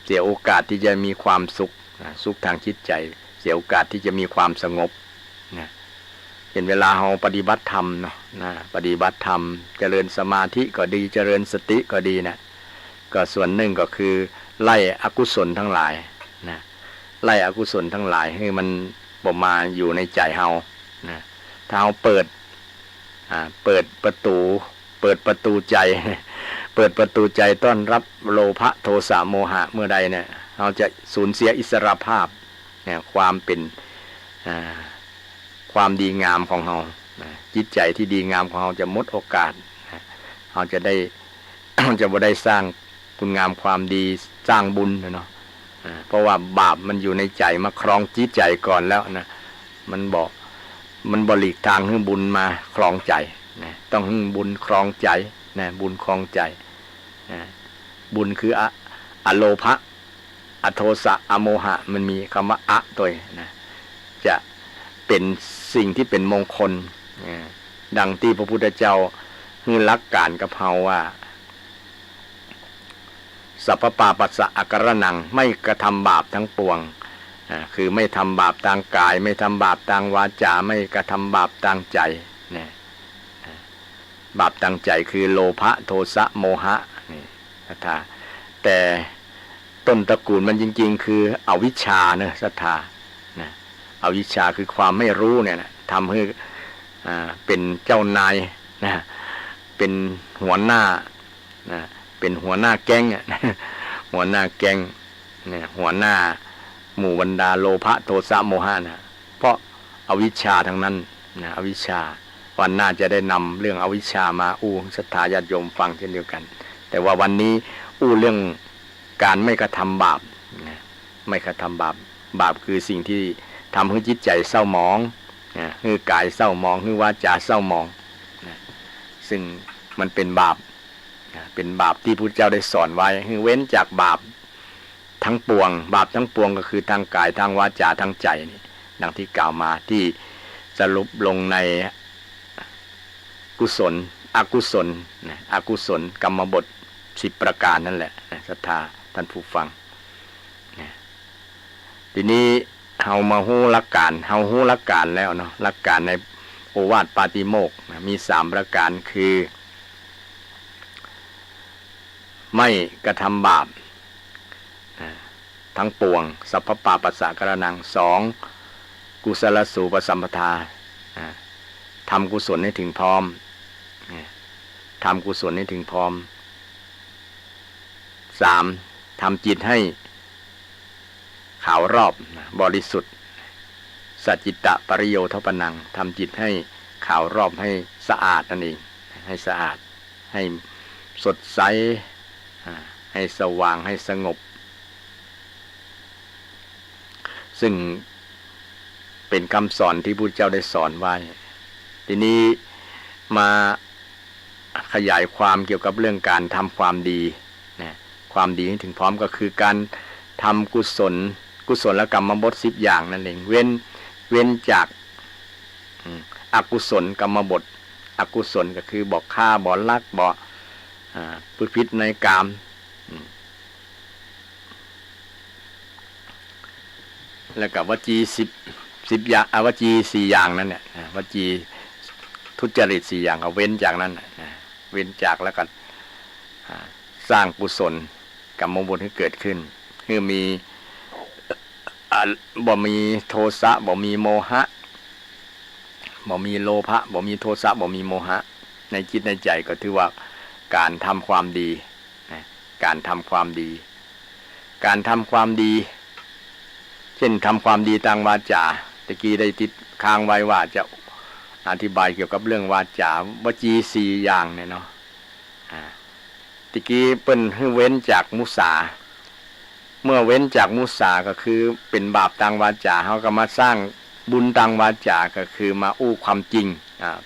Speaker 1: เสียโอกาสที่จะมีความสุขสุขทางจิตใจเสียโอกาสที่จะมีความสงบนะเห็นเวลาเราปฏิบัติธรรมเนาะปฏิบัติธรรมเจริญสมาธิก็ดีเจริญสติก็ดีนะก็ส่วนหนึ่งก็คือไล่อกุศลทั้งหลายนะไล่อกุศลทั้งหลายให้มันบ่มาอยู่ในใจเฮานะถ้าเฮาเปิดประตูใจเปิดประตูใจต้อนรับโลภะโทสะโมหะเมื่อใดเนี่ยเราจะสูญเสียอิสรภาพเนี่ยความเป็นความดีงามของเราจิตใจที่ดีงามของเราจะหมดโอกาสเราจะได้ จะบ่ได้สร้างคุณงามความดีสร้างบุญเนาะเพราะว่าบาปมันอยู่ในใจมาครองจิตใจก่อนแล้วนะมันบหลีกทางให้บุญมาครองใจนะต้องให้บุญครองใจนะบุญครองใจนะบุญคืออโลภะอโทสะอโมหะมันมีคำว่าอะตัวนะจะเป็นสิ่งที่เป็นมงคลดังที่พระพุทธเจ้าให้หลักการกับเฮาว่า สัพพปาปัสสะอาการนังไม่กระทำบาปทั้งปวงคือไม่ทำบาปทางกายไม่ทำบาปทางวาจาไม่กระทำบาปทางใจนะบาปทางใจคือโลภะโทสะโมหะนี่ศรัทธาแต่ต้นตระกูลมันจริงๆคืออวิชชาเนี่ยศรัทธานะอวิชชาคือความไม่รู้เนี่ยนะทำให้เป็นเจ้านายนะเป็นหัวหน้านะเป็นหัวหน้าแก๊งหัวหน้าแก๊งเนี่ยหัวหน้าหมู่บรรดาโลภะโทสะโมหะนะเพราะอวิชชาทั้งนั้นนะอวิชชาวันหน้าจะได้นำเรื่องอวิชชามาศรัทธาญาติโยมฟังเช่นเดียวกันแต่ว่าวันนี้เรื่องการไม่กระทำบาปนะไม่กระทำบาปบาปคือสิ่งที่ทำให้จิตใจเศร้าหมองนะคือกายเศร้าหมองคือวาจาเศร้าหมองนะซึ่งมันเป็นบาปนะเป็นบาปที่พระพุทธเจ้าได้สอนไว้คือเว้นจากบาปทั้งปวงบาปทั้งปวงก็คือทางกายทางวาจาทางใจนี่ดังที่กล่าวมาที่สรุปลงในกุศลอกุศลนะอกุศลกรรมบท10ประการนั่นแหละนะศรัทธาท่านผู้ฟังนะทีนี้เฮามาฮู้หลักการเฮาฮู้หลักการแล้วเนาะหลักการในโอวาทปาติโมกข์นะมี3ประการคือไม่กระทำบาปทั้งปวงสัพพปาปัสสะกรณัง2กุศลสูปสัมปทาทำกุศลให้ถึงพร้อมทำกุศลให้ถึงพร้อม3ทำจิตให้ขาวรอบบริสุทธิ์สัจจิตะปริโยทปนังทำจิตให้ขาวรอบให้สะอาดนั่นเองให้สะอาดให้สดใสให้สว่างให้สงบซึ่งเป็นคำสอนที่พระพุทธเจ้าได้สอนไว้ทีนี้มาขยายความเกี่ยวกับเรื่องการทำความดีนะความดีให้ถึงพร้อมก็คือการทำกุศลกรรมบท10อย่างนั่นเองเว้นจากอกุศลกรรมบทอกุศลก็คือบอกฆ่าบ่ลักบ่พูดผิดในกามแล้วกับวจี10อย่างวจี4อย่างนั่นเนี่ยวจีทุจริต4อย่างก็เว้นจากนั้นเว้นจากแล้วก็สร้างกุศลกรรมบทให้เกิดขึ้นคือมีบ่มีโทสะบ่มีโมหะบ่มีโลภะบ่มีโทสะบ่มีโมหะในจิตในใจก็ถือว่าการทำความดีการทำความดีการทำความดีเช่นทำความดีทางวาจาตะกี้ได้ติดค้างไว้ว่าจะอธิบายเกี่ยวกับเรื่องวาจาวจี4อย่างเนี่ยเนาะตะกี้เปิ้นให้เว้นจากมุสาเมื่อเว้นจากมุสาก็คือเป็นบาปทางวาจาเขาก็มาสร้างบุญทางวาจาก็คือมาความจริง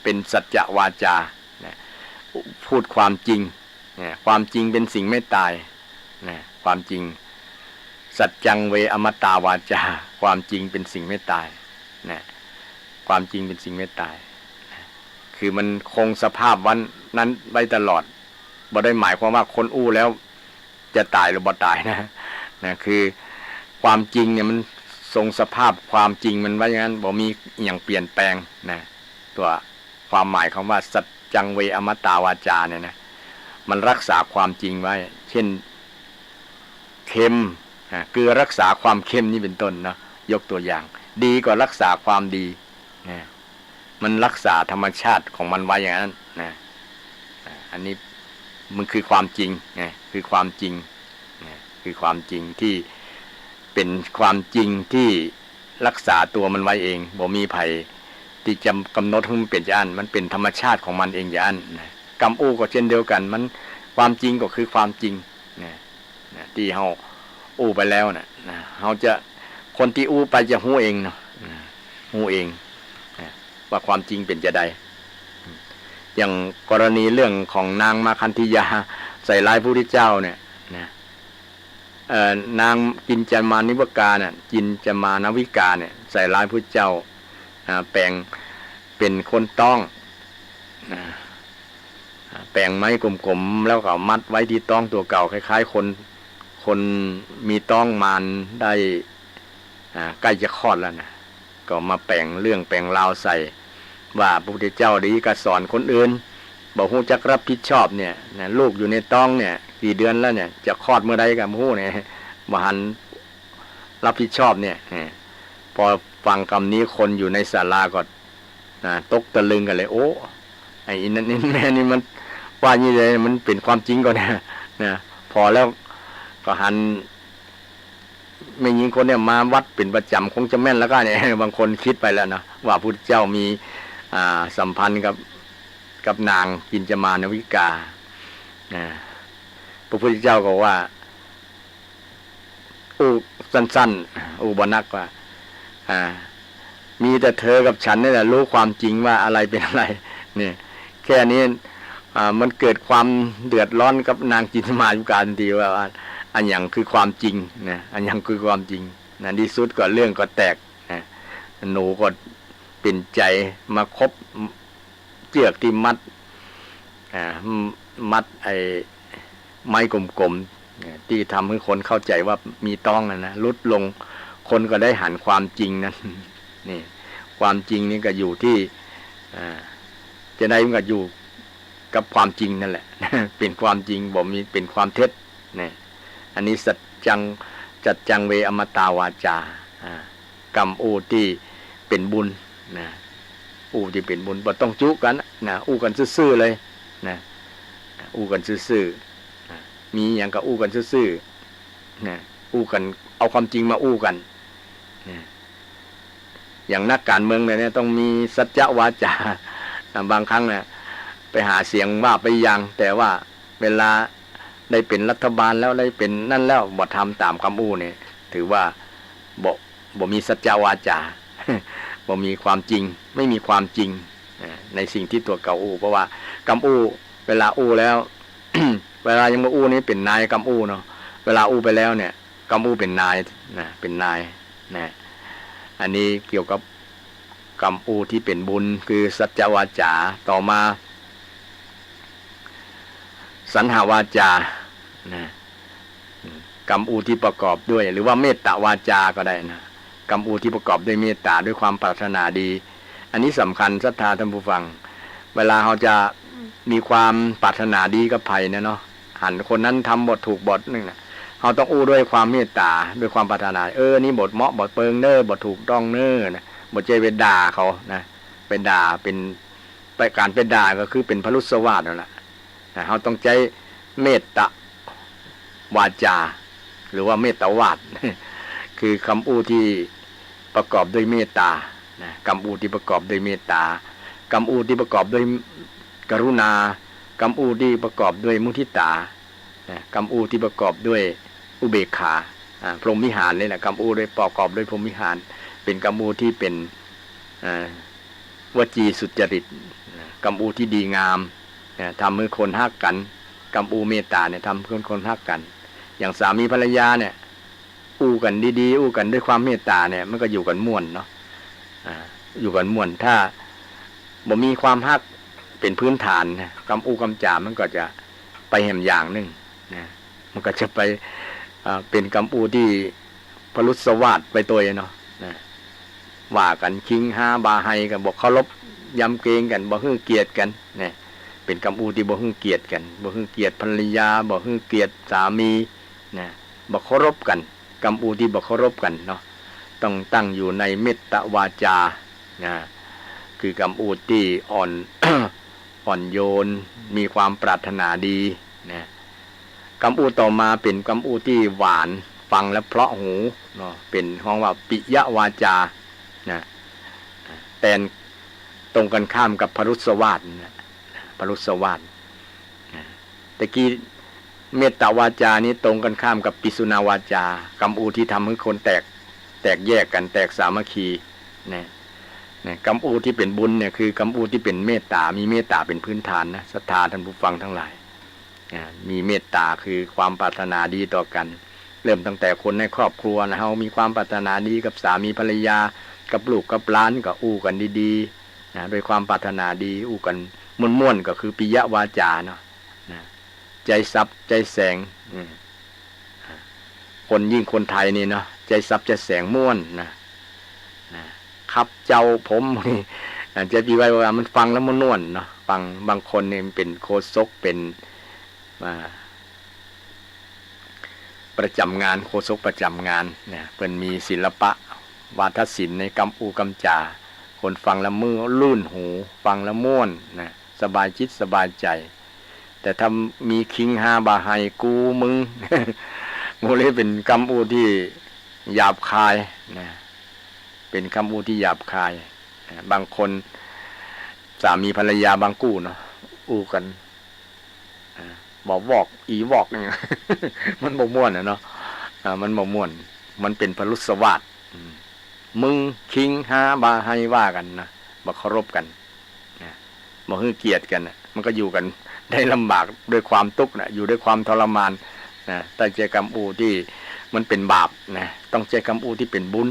Speaker 1: เป็นสัจจวาจาพูดความจริงความจริงเป็นสิ่งไม่ตายความจริงสัจจังเวอมตาวาจาความจริงเป็นสิ่งไม่ตายความจริงเป็นสิ่งไม่ตายคือมันคงสภาพวันนั้นไว้ตลอดบ่ได้หมายความว่าคนแล้วจะตายหรือบ่ตายนะคือความจริงเนี่ยมันทรงสภาพความจริงมันไว้อย่างนั้นบ่มีอย่างเปลี่ยนแปลงนะตัวความหมายคำว่าสัจจังเวอมตาวาจาเนี่ยนะมันรักษาความจริงไว้เช่นเค็มเกลือรักษาความเค็มนี่เป็นต้นนะยกตัวอย่างดีกว่ารักษาความดีนะมันรักษาธรรมชาติของมันไว้อย่างนั้นนะอันนี้มันคือความจริงนะคือความจริงนะคือความจริงที่เป็นความจริงที่รักษาตัวมันไว้เองบ่มีไผที่จะกำหนดให้มันเป็นอย่างนั้นมันเป็นธรรมชาติของมันเองอย่างนั้นนะกรรมก็เช่นเดียวกันมันความจริงก็คือความจริงนะที่เฮาไปแล้วนะเฮาจะคนที่ไปจะฮู้เองเนาะฮู้เองว่าความจริงเป็นจะใดอย่างกรณีเรื่องของนางมาคันธียาใส่ร้ายพระพุทธเจ้าเนี่ยนะนางกินจามานิวกาเนี่ยกินจามานวิกาเนี่ยใส่ร้ายพระเจ้าแปลงเป็นคนต้องแปลงไม้กลมๆแล้วก็มัดไว้ที่ต้องตัวเก่าคล้ายๆคน คนมีต้องมารได้ใกล้จะคลอดแล้วนะก็มาแปลงเรื่องแปลงราวใส่ว่าพระพุทธเจ้าดีก็สอนคนอื่นบอกฮู้จักรับผิดชอบเนี่ยนะลูกอยู่ในท้องเนี่ยกี่เดือนแล้วเนี่ยจะคลอดเมื่อใดกับฮู้เนี่ยบ่หันรับผิดชอบเนี่ยพอฟังคำนี้คนอยู่ในศาลาก็ตกตะลึงกันเลยโอ้ไอ้นั่นนี่แม่นี่มันว่านี่เลยมันเป็นความจริงก่อนนะพอแล้วก็หันไม่ยิงคนเนี่ยมาวัดเป็นประจำคงจะแม่นแล้วก็เนี่ยบางคนคิดไปแล้วนะว่าพระพุทธเจ้ามีสัมพันธ์กับนางกินจมานวิกาพระพุทธเจ้าก็ว่าสั้นๆบนักว่ามีแต่เธอกับฉันนี่แหละรู้ความจริงว่าอะไรเป็นอะไรเนี่ยแค่นี้มันเกิดความเดือดร้อนกับนางจินตมายุกาทันทีว่าอันอย่างคือความจริงนะอันอย่างคือความจริงนะที่สุดก็เรื่องก็แตกนะหนูก็เป็นใจมาคบเชือกที่มัดไอ้ไม้กลมๆที่ทำให้คนเข้าใจว่ามีต้องนะลุดลงคนก็ได้หันความจริงนั้นนี่ความจริงนี่ก็อยู่ที่จะได้มันก็อยู่กับความจริงนั่นแหละ เป็นความจริงบ่มีเป็นความเท็จนี่อันนี้จัดจังเวอมตาวาจากรรมอูที่เป็นบุญนะอูที่เป็นบุญบ่ต้องจุกันนะอูกันซื่อๆเลยนะอูกันซื่อๆมีอย่างกับอูกันซื่อๆนะอูกันเอาความจริงมาอูกันนะอย่างนักการเมืองเนี่ยต้องมีสัจจวาจาบางครั้งเนี่ยไปหาเสียงว่าไปยังแต่ว่าเวลาได้เป็นรัฐบาลแล้วได้เป็นนั่นแล้วบ่ทำตามคำอู้เนี่ยถือว่าบ่มีสัจจวาจา บ่มีความจริงไม่มีความจริงในสิ่งที่ตัวเก่าอู้เพราะว่าคำอู้เวลาอู้แล้ว เวลายังมาอู้นี้เป็นนายคำอู้เนาะเวลาอู้ไปแล้วเนี่ยคำอู้เป็นนายนะเป็นนายนะอันนี้เกี่ยวกับกรรมอูที่เป็นบุญคือสัจจวาจาต่อมาสันหวาจานะกรรมอูที่ประกอบด้วยหรือว่าเมตตาวาจาก็ได้นะกรรมอูที่ประกอบด้วยเมตตาด้วยความปรารถนาดีอันนี้สำคัญศรัทธาท่านผู้ฟังเวลาเราจะมีความปรารถนาดีกับใครเนี่ยเนาะหันคนนั้นทำบทถูกบทนึงนะเราต้องอู้ด้วยความเมตตาด้วยความปรารถนานี่บทเหมาะบทเปิงเน้อบทถูกต้องเน้อนะบทใจไปด่าเขานะไปด่าเป็นไปการไปด่าก็คือเป็นพรุสวาทนั่นแหละเราต้องใจเมตตาวาจาหรือว่าเมตตาวาท คือคำอู้ที่ประกอบด้วยเมตตานะคำอู้ที่ประกอบด้วยเมตตาคำอู้ที่ประกอบด้วยกรุณาคำอู้ที่ประกอบด้วยมุทิตาคำอู้ที่ประกอบด้วยอุเบกขาพรหมวิหารนี่แหละคำอู้ด้วยประกอบด้วยพรหมวิหารเป็นคำอู้ที่เป็นวจีสุจริตคำอู้ที่ดีงามทำให้คนฮักกันคำอู้เมตตาเนี่ยทำให้คนฮักกันอย่างสามีภรรยาเนี่ยอู้กันดีๆอู้กันด้วยความเมตตาเนี่ยมันก็อยู่กันม่วนเนาะอยู่กันม่วนถ้าบ่มีความฮักเป็นพื้นฐานนะคำอู้คำจามันก็จะไปแหมอย่างนึงนะมันก็จะไปเป็นคำอู้ที่พรุสวาทไปตัวเนาะนะว่ากันคิงฮาบาไฮกันบอกเคารพยำเกรงกันบ่ฮึ่งเกียรติกันเนี่ยเป็นคำอู้ที่บ่ฮึ่งเกียรติกันบ่ฮึ่งเกียรติภรรยาบ่ฮึ่งเกียรติสามีนะบ่เคารพกันคำอู้ที่บ่เคารพกันเนาะต้องตั้งอยู่ในเมตตาวาจานะคือคำอู้ที่อ่อน อ่อนโยนมีความปรารถนาดีนะคำอู้ต่อมาเป็นคำอู้ที่หวานฟังแล้วเพราะหูเนาะเป็นห้องว่าปิยวาจานะแต่ตรงกันข้ามกับพรุสวาทนะพรุสวาทตะกี้เมตตาวาจานี้ตรงกันข้ามกับปิสุนาวาจากำอูที่ทำให้คนแตกแยกกันแตกสามัคคีนะกำอูที่เป็นบุญเนี่ยคือกำอูที่เป็นเมตตามีเมตตาเป็นพื้นฐานนะศรัทธาท่านผู้ฟังทั้งหลายมีเมตตาคือความปรารถนาดีต่อกันเริ่มตั้งแต่คนในครอบครัวนะเรามีความปรารถนาดีกับสามีภรรยากับลูกกับหลานก็อู้กันดีๆนะด้วยความปรารถนาดีอู้กันม่วนๆก็คือปิยวาจาเนาะนะใจซับใจแสง คนยิ่งคนไทยนี่เนาะใจซับใจแสงม่วนนะครับเจ้าผมจะปีไว้ว่ามันฟังแล้วมันน่วนเนาะฟังบางคนเนี่ยเป็นโฆษกเป็นประจำงานโฆษกประจำงานเนี่ยเป็นมีศิลปะวาทศิลป์ในกำอูกำจาคนฟังแล้วมือลื่นหูฟังแล้วม่วนนะสบายจิตสบายใจแต่ถ้ามีคิงฮาบาไฮกูมึง โมเลเป็นคำอูที่หยาบคายนะเป็นคำอูที่หยาบคายนะบางคนสามีภรรยาบางกู้เนาะอูกันบอกวอกอีวอกเนี่ย มันบ่ม่วนเนาะมันบ่ม่วนมันเป็นพลุสวาทมึงคิงฮาบาไฮว่ากันนะบ่เคารพกันนะบ่ฮือเกียรติกันนะมันก็อยู่กันได้ลำบากด้วยความทุกข์นะอยู่ด้วยความทรมานนะแต่เจกรรมอูที่มันเป็นบาปนะต้องเจกรรมอูที่เป็นบุญ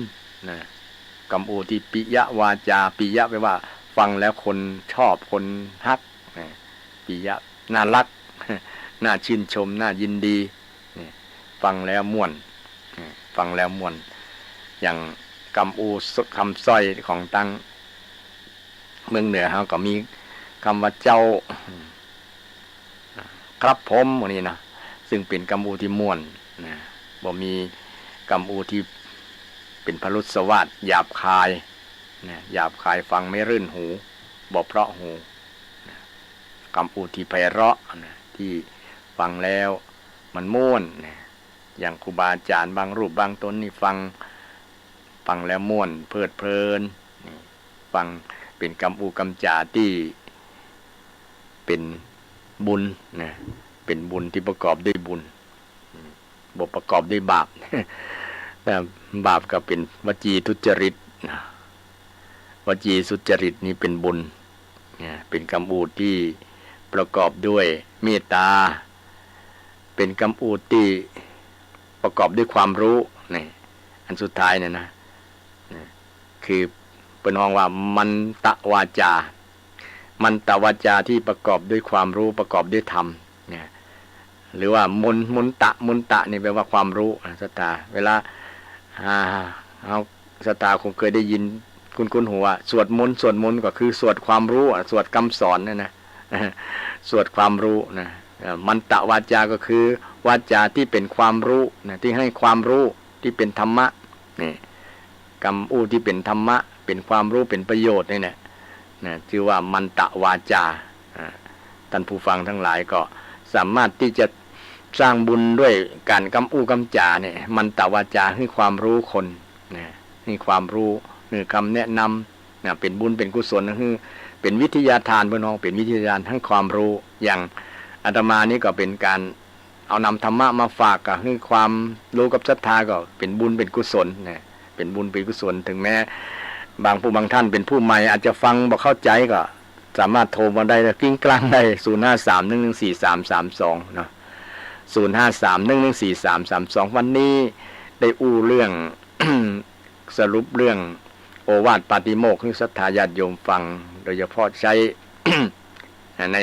Speaker 1: นะกรรมอูที่ปิยะวาจาปิยะแปลว่าฟังแล้วคนชอบคนฮักนะปิยะน่ารักน่าชื่นชมน่ายินดีนี่ฟังแล้วม่วนฟังแล้วม่วนอย่างกำอูคำสร้อยของตั้งเมืองเหนือเขาก็มีคำว่าเจ้าครับผมวันนี้นะซึ่งเป็นกำอูที่ม่วนนะบ่มีกำอูที่เป็นพรุษวาทหยาบคายนะหยาบคายฟังไม่รื่นหูบ่เพราะหูนะกำอูที่ไพเราะนะที่ฟังแล้วมันม่วนนะอย่างครูบาอาจารย์บางรูปบางตนนี่ฟังแล้วม่วนเพลิดเพลินฟังเป็นกำอูกำจาที่เป็นบุญนะเป็นบุญที่ประกอบด้วยบุญบ่ประกอบด้วยบาป แต่บาปก็เป็นวจีทุจริตนะวจีสุจริตนี่เป็นบุญนะเป็นกำอูที่ประกอบด้วยเมตตาเป็นคำอูที่ประกอบด้วยความรู้นี่อันสุดท้ายเนี่ยนะคือเป็นห้องว่ามันตะวาจามันตะวาจาที่ประกอบด้วยความรู้ประกอบด้วยธรรมเนี่ยหรือว่ามนตะนี่แปลว่าความรู้สตาเวลาเอาสตาคงเคยได้ยินคุณหัวสวดมนต์ก็คือสวดความรู้สวดคำสอนนะสวดความรู้นะมันตะวาจาก็คือวาจาที่เป็นความรู้นะที่ให้ความรู้ที่เป็นธรรมะนี่กรรมอูที่เป็นธรรมะเป็นความรู้เป็นประโยชน์นี่แหละนะชื่อว่ามันตะวาจาท่านผู้ฟังทั้งหลายก็สามารถที่จะสร้างบุญด้วยการกำอูกำจาเนี่ยมันตะวาจาให้ความรู้คนนะให้ความรู้คือคำแนะนำนะเป็นบุญเป็นกุศลนะคือเป็นวิทยาทานพี่น้องเป็นวิทยาทานทั้งความรู้อย่างอาตมานี่ก็เป็นการเอานำธรรมะมาฝากกับคือความรู้กับศรัทธาก็เป็นบุญเป็นกุศลนะเป็นบุญเป็นกุศลถึงแม้บางผู้บางท่านเป็นผู้ใหม่อาจจะฟังบ่เข้าใจก็สามารถโทรมาได้กิ้งกลางได้053114332เนาะ053114332วันนี้ได้อู้เรื่อง สรุปเรื่องโอวาทปาติโมกข์ให้ศรัทธาญาติโยมฟังโดยเฉพาะใช้ ใน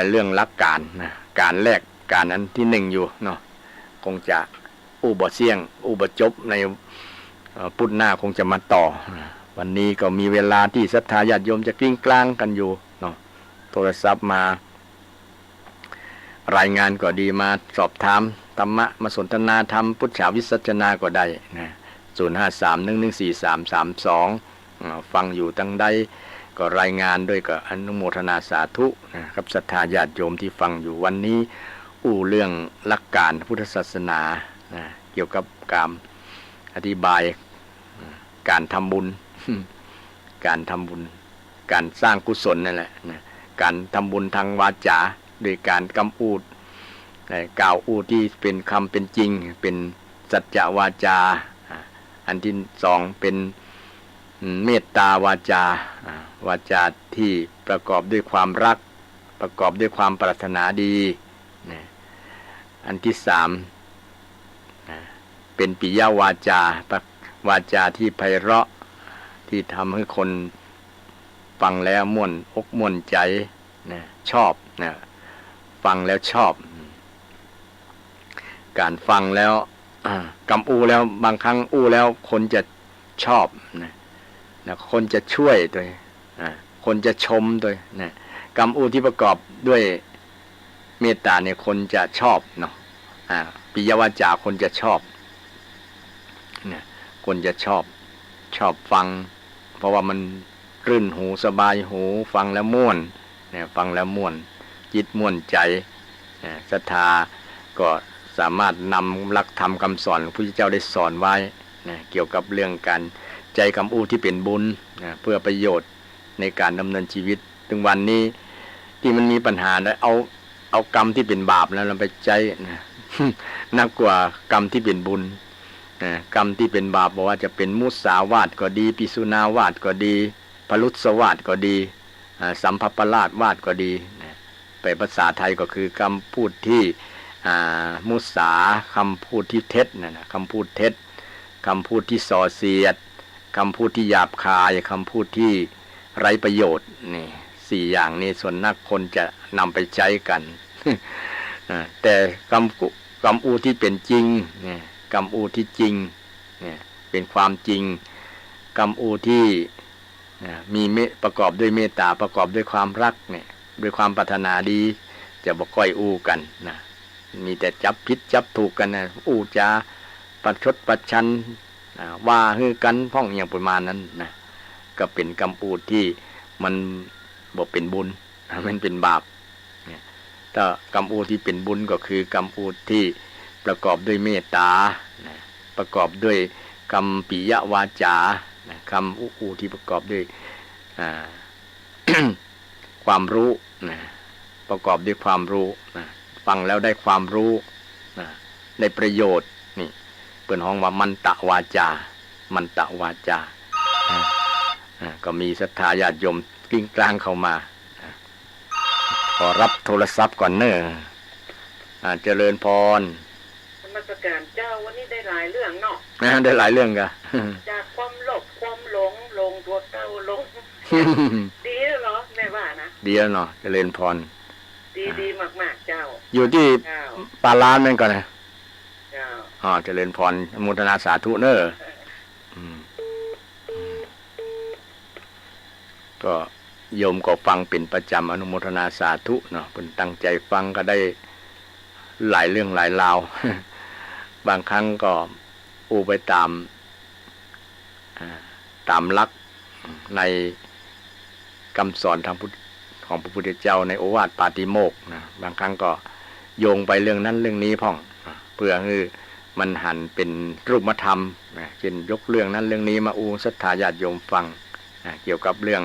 Speaker 1: เรื่องหลักการนะการแรกการนั้นที่หนึ่งอยู่เนาะคงจะอุบเสี่ยงอุบจบในพุธหน้าคงจะมาต่อวันนี้ก็มีเวลาที่ศรัทธาญาติโยมจะกลิ้งกลางกันอยู่เนาะโทรศัพท์มารายงานก็ดีมาสอบถามธรรมะมาสนทนาธรรมพุทธาวิสัชนาก็ได้นะ053114332ฟังอยู่ตั้งใดก็รายงานด้วยกับอนุโมทนาสาธุนะครับศรัทธาญาติโยมที่ฟังอยู่วันนี้เรื่องหลักการพุทธศาสนานะเกี่ยวกับการอธิบายการทำบุญ การทำบุญการสร้างกุศลนั่นแหละนะการทำบุญทางวาจาโดยการกำอูดกล่าวอูดที่เป็นคำเป็นจริงเป็นสัจจวาจาอันที่สองเป็นเมตตาวาจาวาจาที่ประกอบด้วยความรักประกอบด้วยความปรารถนาดีอันที่สามเป็นปิยวาจาวาจาที่ไพเราะที่ทำให้คนฟังแล้วม่วนอกม่วนใจชอบฟังแล้วชอบการฟังแล้ว กำอู้แล้วบางครั้งอู้แล้วคนจะชอบนะคนจะช่วยตัวคนจะชมตัวนะกำอู้ที่ประกอบด้วยเมตตาเนี่ยคนจะชอบเนาะปิยวาจาคนจะชอบนะคนจะชอบฟังเพราะว่ามันรื่นหูสบายหูฟังแล้วม่วนเนี่ยฟังแล้วม่วนจิตม่วนใจศรัทธาก็สามารถนำหลักธรรมคำสอนของพระพุทธเจ้าได้สอนไว้นะเกี่ยวกับเรื่องการใจคำอู้ที่เป็นบุญนะเพื่อประโยชน์ในการดำเนินชีวิตถึงวันนี้ที่มันมีปัญหาแล้วเอากรรมที่เป็นบาปแล้วเราไปใจนะนักกว่ากรรมที่เป็นบุญกรรมที่เป็นบาปบอกว่าจะเป็นมุสาวาทก็ดีปิสุนาวาทก็ดีพลุสวาทก็ดีสัมภปลาสวาทก็ดีไปภาษาไทยก็คือคำพูดที่มุสาคำพูดที่เท็จนะคำพูดเท็จคำพูดที่ส่อเสียดคำพูดที่หยาบคายคำพูดที่ไร้ประโยชน์นี่4อย่างนี้ส่วนนักคนจะนำไปใช้กันแต่คำอูที่เป็นจริงเนี่ยคำอูที่จริงเนี่ยเป็นความจริงคำอูที่มีประกอบด้วยเมตตาประกอบด้วยความรักเนี่ยด้วยความปรารถนาดีจะบ่ค่อยอูกันนะมีแต่จับผิดจับถูกกันนะอูจาประชดประชันว่าฮือกันพ้องอย่างประมาณนั้นนะก็เป็นคำอูที่มันบ่เป็นบุญมันเป็นบาปถ้าคำอูที่เป็นบุญก็คือคำอูที่ประกอบด้วยเมตตาประกอบด้วยคำปิยวาจาคำอูที่ประกอบด้วยความรู้ประกอบด้วยความรู้ฟังแล้วได้ความรู้ได้ประโยชน์นี่เปิ่นฮ้องว่ามันตะวาจามันตะวาจาก็มีศรัทธาญาติโยมกลิ้งกลางเข้ามาขอรับโทรศัพท์ก่อนเนอะเจริญพร
Speaker 2: ธรรมสการเจ้าวันนี้ได้หลายเรื่องเนาะ
Speaker 1: ได้หลายเรื่องกะ
Speaker 2: จากความโลภความหลงตัวเก้าหลงดีแล้วเหรอแม่ว่านะ
Speaker 1: ดีแล้วเนาะเจริญพร
Speaker 2: ดีมากๆเจ้า
Speaker 1: อยู่ที่ปาลานนั่นก่อนนะ
Speaker 2: เจ้า
Speaker 1: เจริญพรอนุโมทนาสาธุเนอะก็โยมก็ฟังเป็นประจำอนุโมทนาสาธุเนาะเป็นตั้งใจฟังก็ได้หลายเรื่องหลายราว บางครั้งก็อูไปตามหลักในคำสอนทางของพระพุทธเจ้าในโอวาทปาติโมกข์นะบางครั้งก็โยงไปเรื่องนั้นเรื่องนี้พ่องเพื่อให้มันหันเป็นรูปธรรมเช่นยกเรื่องนั้นเรื่องนี้มาศรัทธาญาติโยมฟังเกี่ยวกับเรื่อง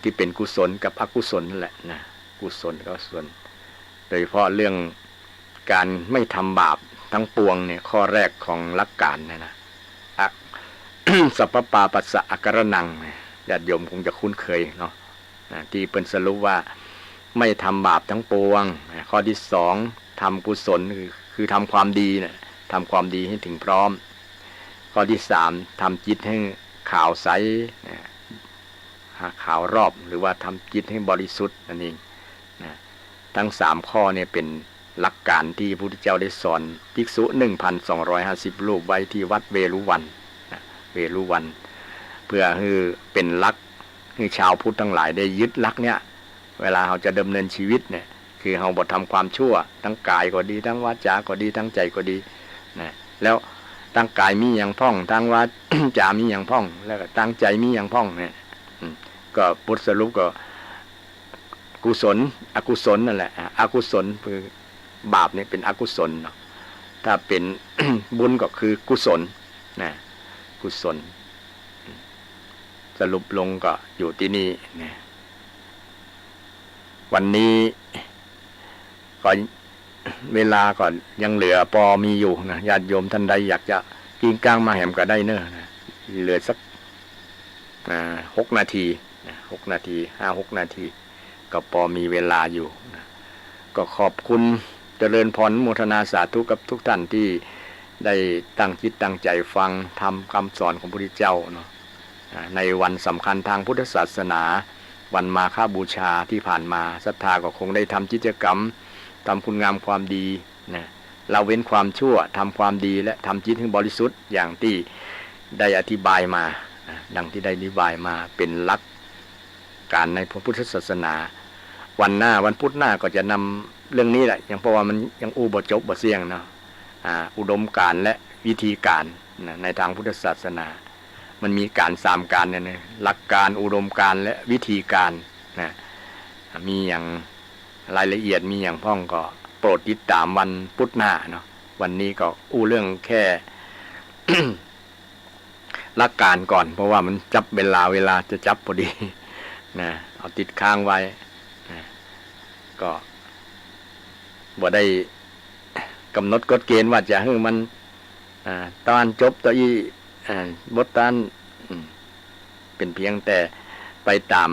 Speaker 1: ที่เป็นกุศลกับอกุศลนั่นแหละนะกุศลกับอกุศลโดยเฉพาะเรื่องการไม่ทำบาปทั้งปวงเนี่ยข้อแรกของหลักการนะสัพพปาปัสสะอาการนังญาติโยมคงจะคุ้นเคยเนาะที่เป็นสรุปว่าไม่ทำบาปทั้งปวงข้อที่2ทำกุศลคือทำความดีเนี่ยทำความดีให้ถึงพร้อมข้อที่3ทำจิตให้ขาวใสขาวรอบหรือว่าทำจิตให้บริสุทธิ์นั่นเองนะทั้ง3ข้อเนี่ยเป็นหลักการที่พระพุทธเจ้าได้สอนภิกษุ 1,250 รูปไว้ที่วัดเวรุวันเวรุวันเพื่อให้เป็นหลักให้ชาวพุทธทั้งหลายได้ยึดหลักเนี้ยเวลาเราจะดำเนินชีวิตเนี่ยคือเราบ่ทำความชั่วทั้งกายก็ดีทั้งวาจาก็ดีทั้งใจก็ดีนะแล้วทั้งกายมีอย่างพ่องทั้งวาจามีอย่างพ่องแล้วก็ทั้งใจมีอย่างพ่องเนี่ยก็พุทธสรุปก็กุศลอกุศลนั่นแหละอกุศลคือบาปเนี่ยเป็นอกุศลเนาะถ้าเป็นบุญก็คือกุศลนะกุศลสรุปลงก็อยู่ที่นี่นะวันนี้ก็เวลาก่อนยังเหลือพอมีอยู่นะญาติโยมท่านใดอยากจะกินกลางมาแหมก็ได้เนอะนะเหลือสัก6 นาที6 นาที 5-6 นาทีก็พอมีเวลาอยู่นะก็ขอบคุณเจริญพรโมทนาสาธุกับทุกท่านที่ได้ตั้งจิตตั้งใจฟังทำคำสอนของพระพุทธเจ้าเนาะในวันสำคัญทางพุทธศาสนาวันมาฆบูชาที่ผ่านมาศรัทธาก็คงได้ทำกิจกรรมทำคุณงามความดี นะเราเว้นความชั่วทำความดีและทำจิตให้บริสุทธิ์อย่างที่ได้อธิบายมาดังที่ได้อธิบายมาเป็นหลักการในพระพุทธศาสนาวันพุธหน้าก็จะนำเรื่องนี้แหละยังเพราะว่ามันยังบ่จบบ่เสี่ยงเนาะอุดมการณ์และวิธีการนะในทางพุทธศาสนามันมีการ3การเนี่ยนะหลักการอุดมการณ์และวิธีการนะมีอย่างรายละเอียดมีอย่างพ้องก็โปรดติดตามวันพุธหน้าเนาะวันนี้ก็เรื่องแค่ หลักการก่อนเพราะว่ามันจับเวลาจะจับพอดีนะเอาติดค้างไว้นะก็บ่ได้กำหนดกฎเกณฑ์ว่าจะให้มันตอนจบตัวบทตอนเป็นเพียงแต่ไปตาม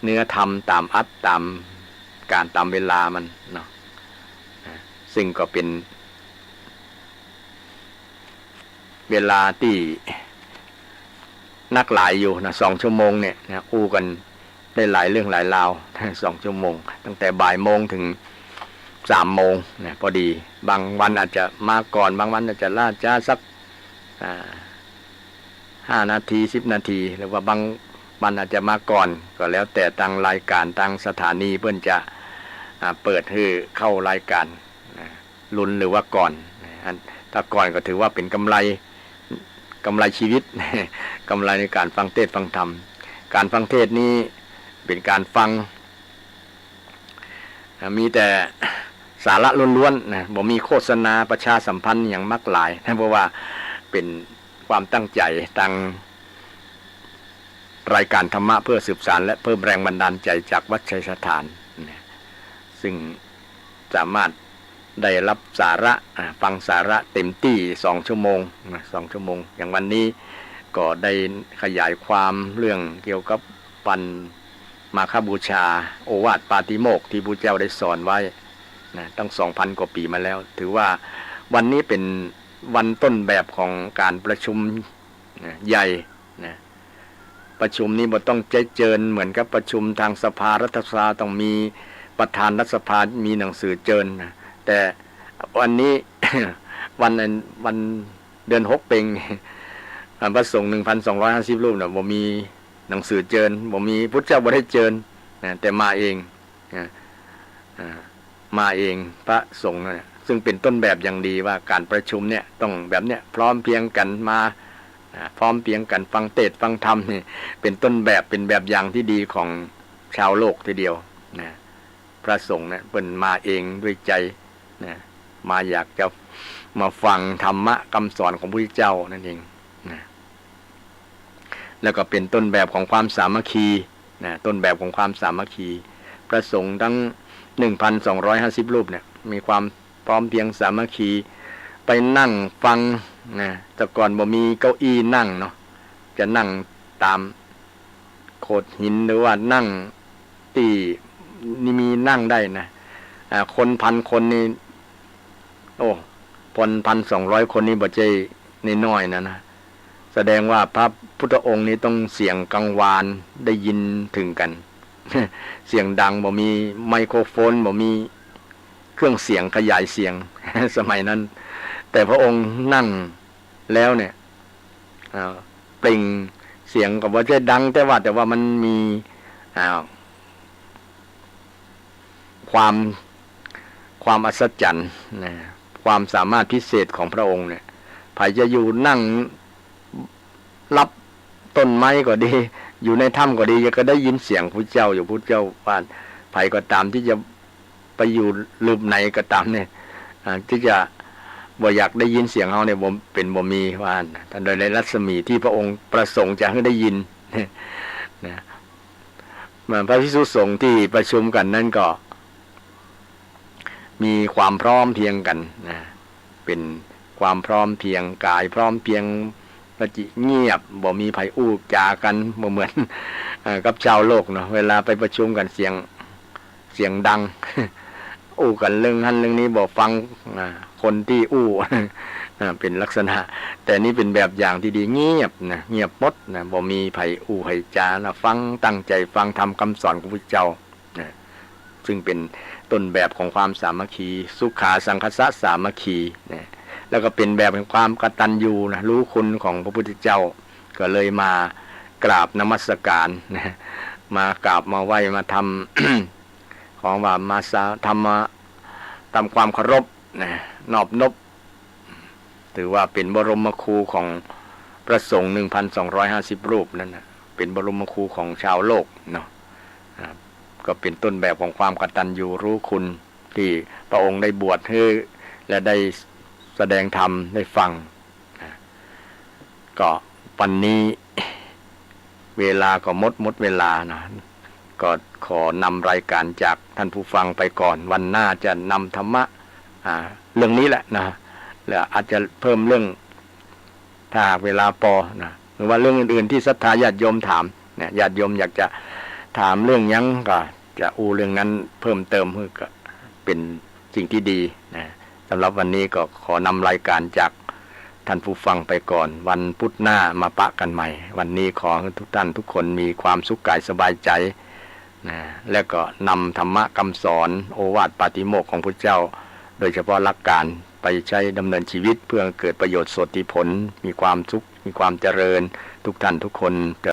Speaker 1: เนื้อธรรมตามอัตตามการตามเวลามันเนาะซึ่งก็เป็นเวลาที่นักหลายอยู่นะ2 ชั่วโมงเนี่ยนะกันได้หลายเรื่องหลายราว2 ชั่วโมงตั้งแต่บ่ายโมงถึง3 โมงนะพอดีบางวันอาจจะมาก่อนบางวันอาจจะล่าช้าสัก5 นาที10 นาทีหรือว่าบางวันอาจจะมาก่อนก็แล้วแต่ทางรายการทางสถานีเพื่อนจะเปิดให้เข้ารายการลุ้นหรือว่าก่อนถ้าก่อนก็ถือว่าเป็นกำไรชีวิต กำไรในการฟังเทศน์ฟังธรรมการฟังเทศน์นี้เป็นการฟังมีแต่สาระล้วนๆนะบ่มีโฆษณาประชาสัมพันธ์อย่างมากหลายนะเพราะว่าเป็นความตั้งใจทางรายการธรรมะเพื่อสืบสานและเพิ่มแรงบันดาลใจจากวัดชัยสถานนะซึ่งสามารถได้รับสาระฟังสาระเต็มที่2 ชั่วโมงนะ2 ชั่วโมงอย่างวันนี้ก็ได้ขยายความเรื่องเกี่ยวกับวันมาฆบูชาโอวาทปาติโมกข์ที่พระเจ้าได้สอนไว้นะตั้ง 2,000 กว่าปีมาแล้วถือว่าวันนี้เป็นวันต้นแบบของการประชุมใหญ่นะประชุมนี้บ่ต้องเจิญเหมือนกับประชุมทางสภารัฐสภาต้องมีประธานรัฐสภามีหนังสือเจิญนะแต่วันนี้ วันเดือน6 เพ็งพระสงฆ์ 1,250 รูปน่ะบ่มีหนังสือเจิญบ่มีพุทธเจ้าบ่ได้เจิญนะแต่มาเองพระสงฆ์เนี่ยซึ่งเป็นต้นแบบอย่างดีว่าการประชุมเนี่ยต้องแบบเนี้ยพร้อมเพรียงกันมาพร้อมเพรียงกันฟังเทศน์ฟังธรรมนี่เป็นต้นแบบเป็นแบบอย่างที่ดีของชาวโลกทีเดียวนะพระสงฆ์เนี่ยเพิ่นมาเองด้วยใจนะมาอยากจะมาฟังธรรมะคำสอนของพระพุทธเจ้านั่นเองนะแล้วก็เป็นต้นแบบของความสามัคคีนะต้นแบบของความสามัคคีพระสงฆ์ทั้ง 1,250 รูปเนี่ยมีความพร้อมเพรียงสามัคคีไปนั่งฟังนะแต่ก่อนบ่มีเก้าอี้นั่งเนาะจะนั่งตามโขดหินหรือว่านั่งที่นี่มีนั่งได้นะคน1,000 คนนี่1,200 คนนี่บ่ใช่น้อยๆนะแสดงว่าพระพุทธองค์นี้ต้องเสียงกังวานได้ยินถึงกัน เสียงดังบ่มีไมโครโฟนบ่มีเครื่องเสียงขยายเสียง สมัยนั้นแต่พระองค์นั่งแล้วเนี่ยเปล่งเสียงก็บ่ใช่ดังแต่ว่ามันมีความอัศจรรย์นะความสามารถพิเศษของพระองค์เนี่ยใครจะอยู่นั่งรับต้นไม้ก็ดีอยู่ในถ้ำก็ดีก็ได้ยินเสียงพระเจ้าอยู่พระเจ้าว่าใครก็ตามที่จะไปอยู่ลืมไหนก็ตามเนี่ยที่จะบ่อยากได้ยินเสียงเขาเนี่ยบ่มีว่าท่านโดยในรัศมีที่พระองค์ประสงค์จะให้ได้ยินนะพระภิกษุสงฆ์ที่ประชุมกันนั่นก็มีความพร้อมเพรียงกันนะเป็นความพร้อมเพรียงกายพร้อมเพรียงปฏิเงียบบ่มีไผอู้จากันบ่เหมือนกับชาวโลกเนาะเวลาไปประชุมกันเสียงดัง อู้กันเรื่องนั้นเรื่องนี้บ่ฟังคนที่อู้ เป็นลักษณะแต่นี่เป็นแบบอย่างที่ดีเงียบนะเงียบหมดนะบ่มีไผอู้ไผจานะฟังตั้งใจฟังทำคำสอนของพระเจ้านะซึ่งเป็น ต้นแบบของความสามัคคีสุขาสังคสะสามัคคีนะแล้วก็เป็นแบบแห่งความกตัญญูนะรู้คุณของพระพุทธเจ้าก็เลยมากราบนมัสการนะมากราบมาไหว้มาทำ ของว่ามาทำมาทำความเคารพนะนอบนบถือว่าเป็นบรมครูของพระสงฆ์ 1,250 รูปนั่นนะเป็นบรมครูของชาวโลกเนาะก็เป็นต้นแบบของความกตัญญูรู้คุณที่พระองค์ได้บวชให้และได้แสดงธรรมได้ฟังนะก็วันนี้เวลาก็หมดเวลานะก็ขอนำรายการจากท่านผู้ฟังไปก่อนวันหน้าจะนำธรรมะเรื่องนี้แหละนะแล้วอาจจะเพิ่มเรื่องถ้าเวลาพอนะหรือว่าเรื่องอื่นๆที่ศรัทธาญาติโยมถามเนี่ยญาติโยมอยากจะถามเรื่องยังก็จะเรื่องนั้นเพิ่มเติมเพื่อก็เป็นสิ่งที่ดีนะสำหรับวันนี้ก็ขอนำรายการจากท่านผู้ฟังไปก่อนวันพุธหน้ามาปะกันใหม่วันนี้ขอให้ทุกท่านทุกคนมีความสุขกายสบายใจนะและก็นำธรรมะคำสอนโอวาทปาฏิโมกข์ของพระเจ้าโดยเฉพาะหลักการไปใช้ดำเนินชีวิตเพื่อเกิดประโยชน์โสติผลมีความสุขมีความเจริญทุกท่านทุกคน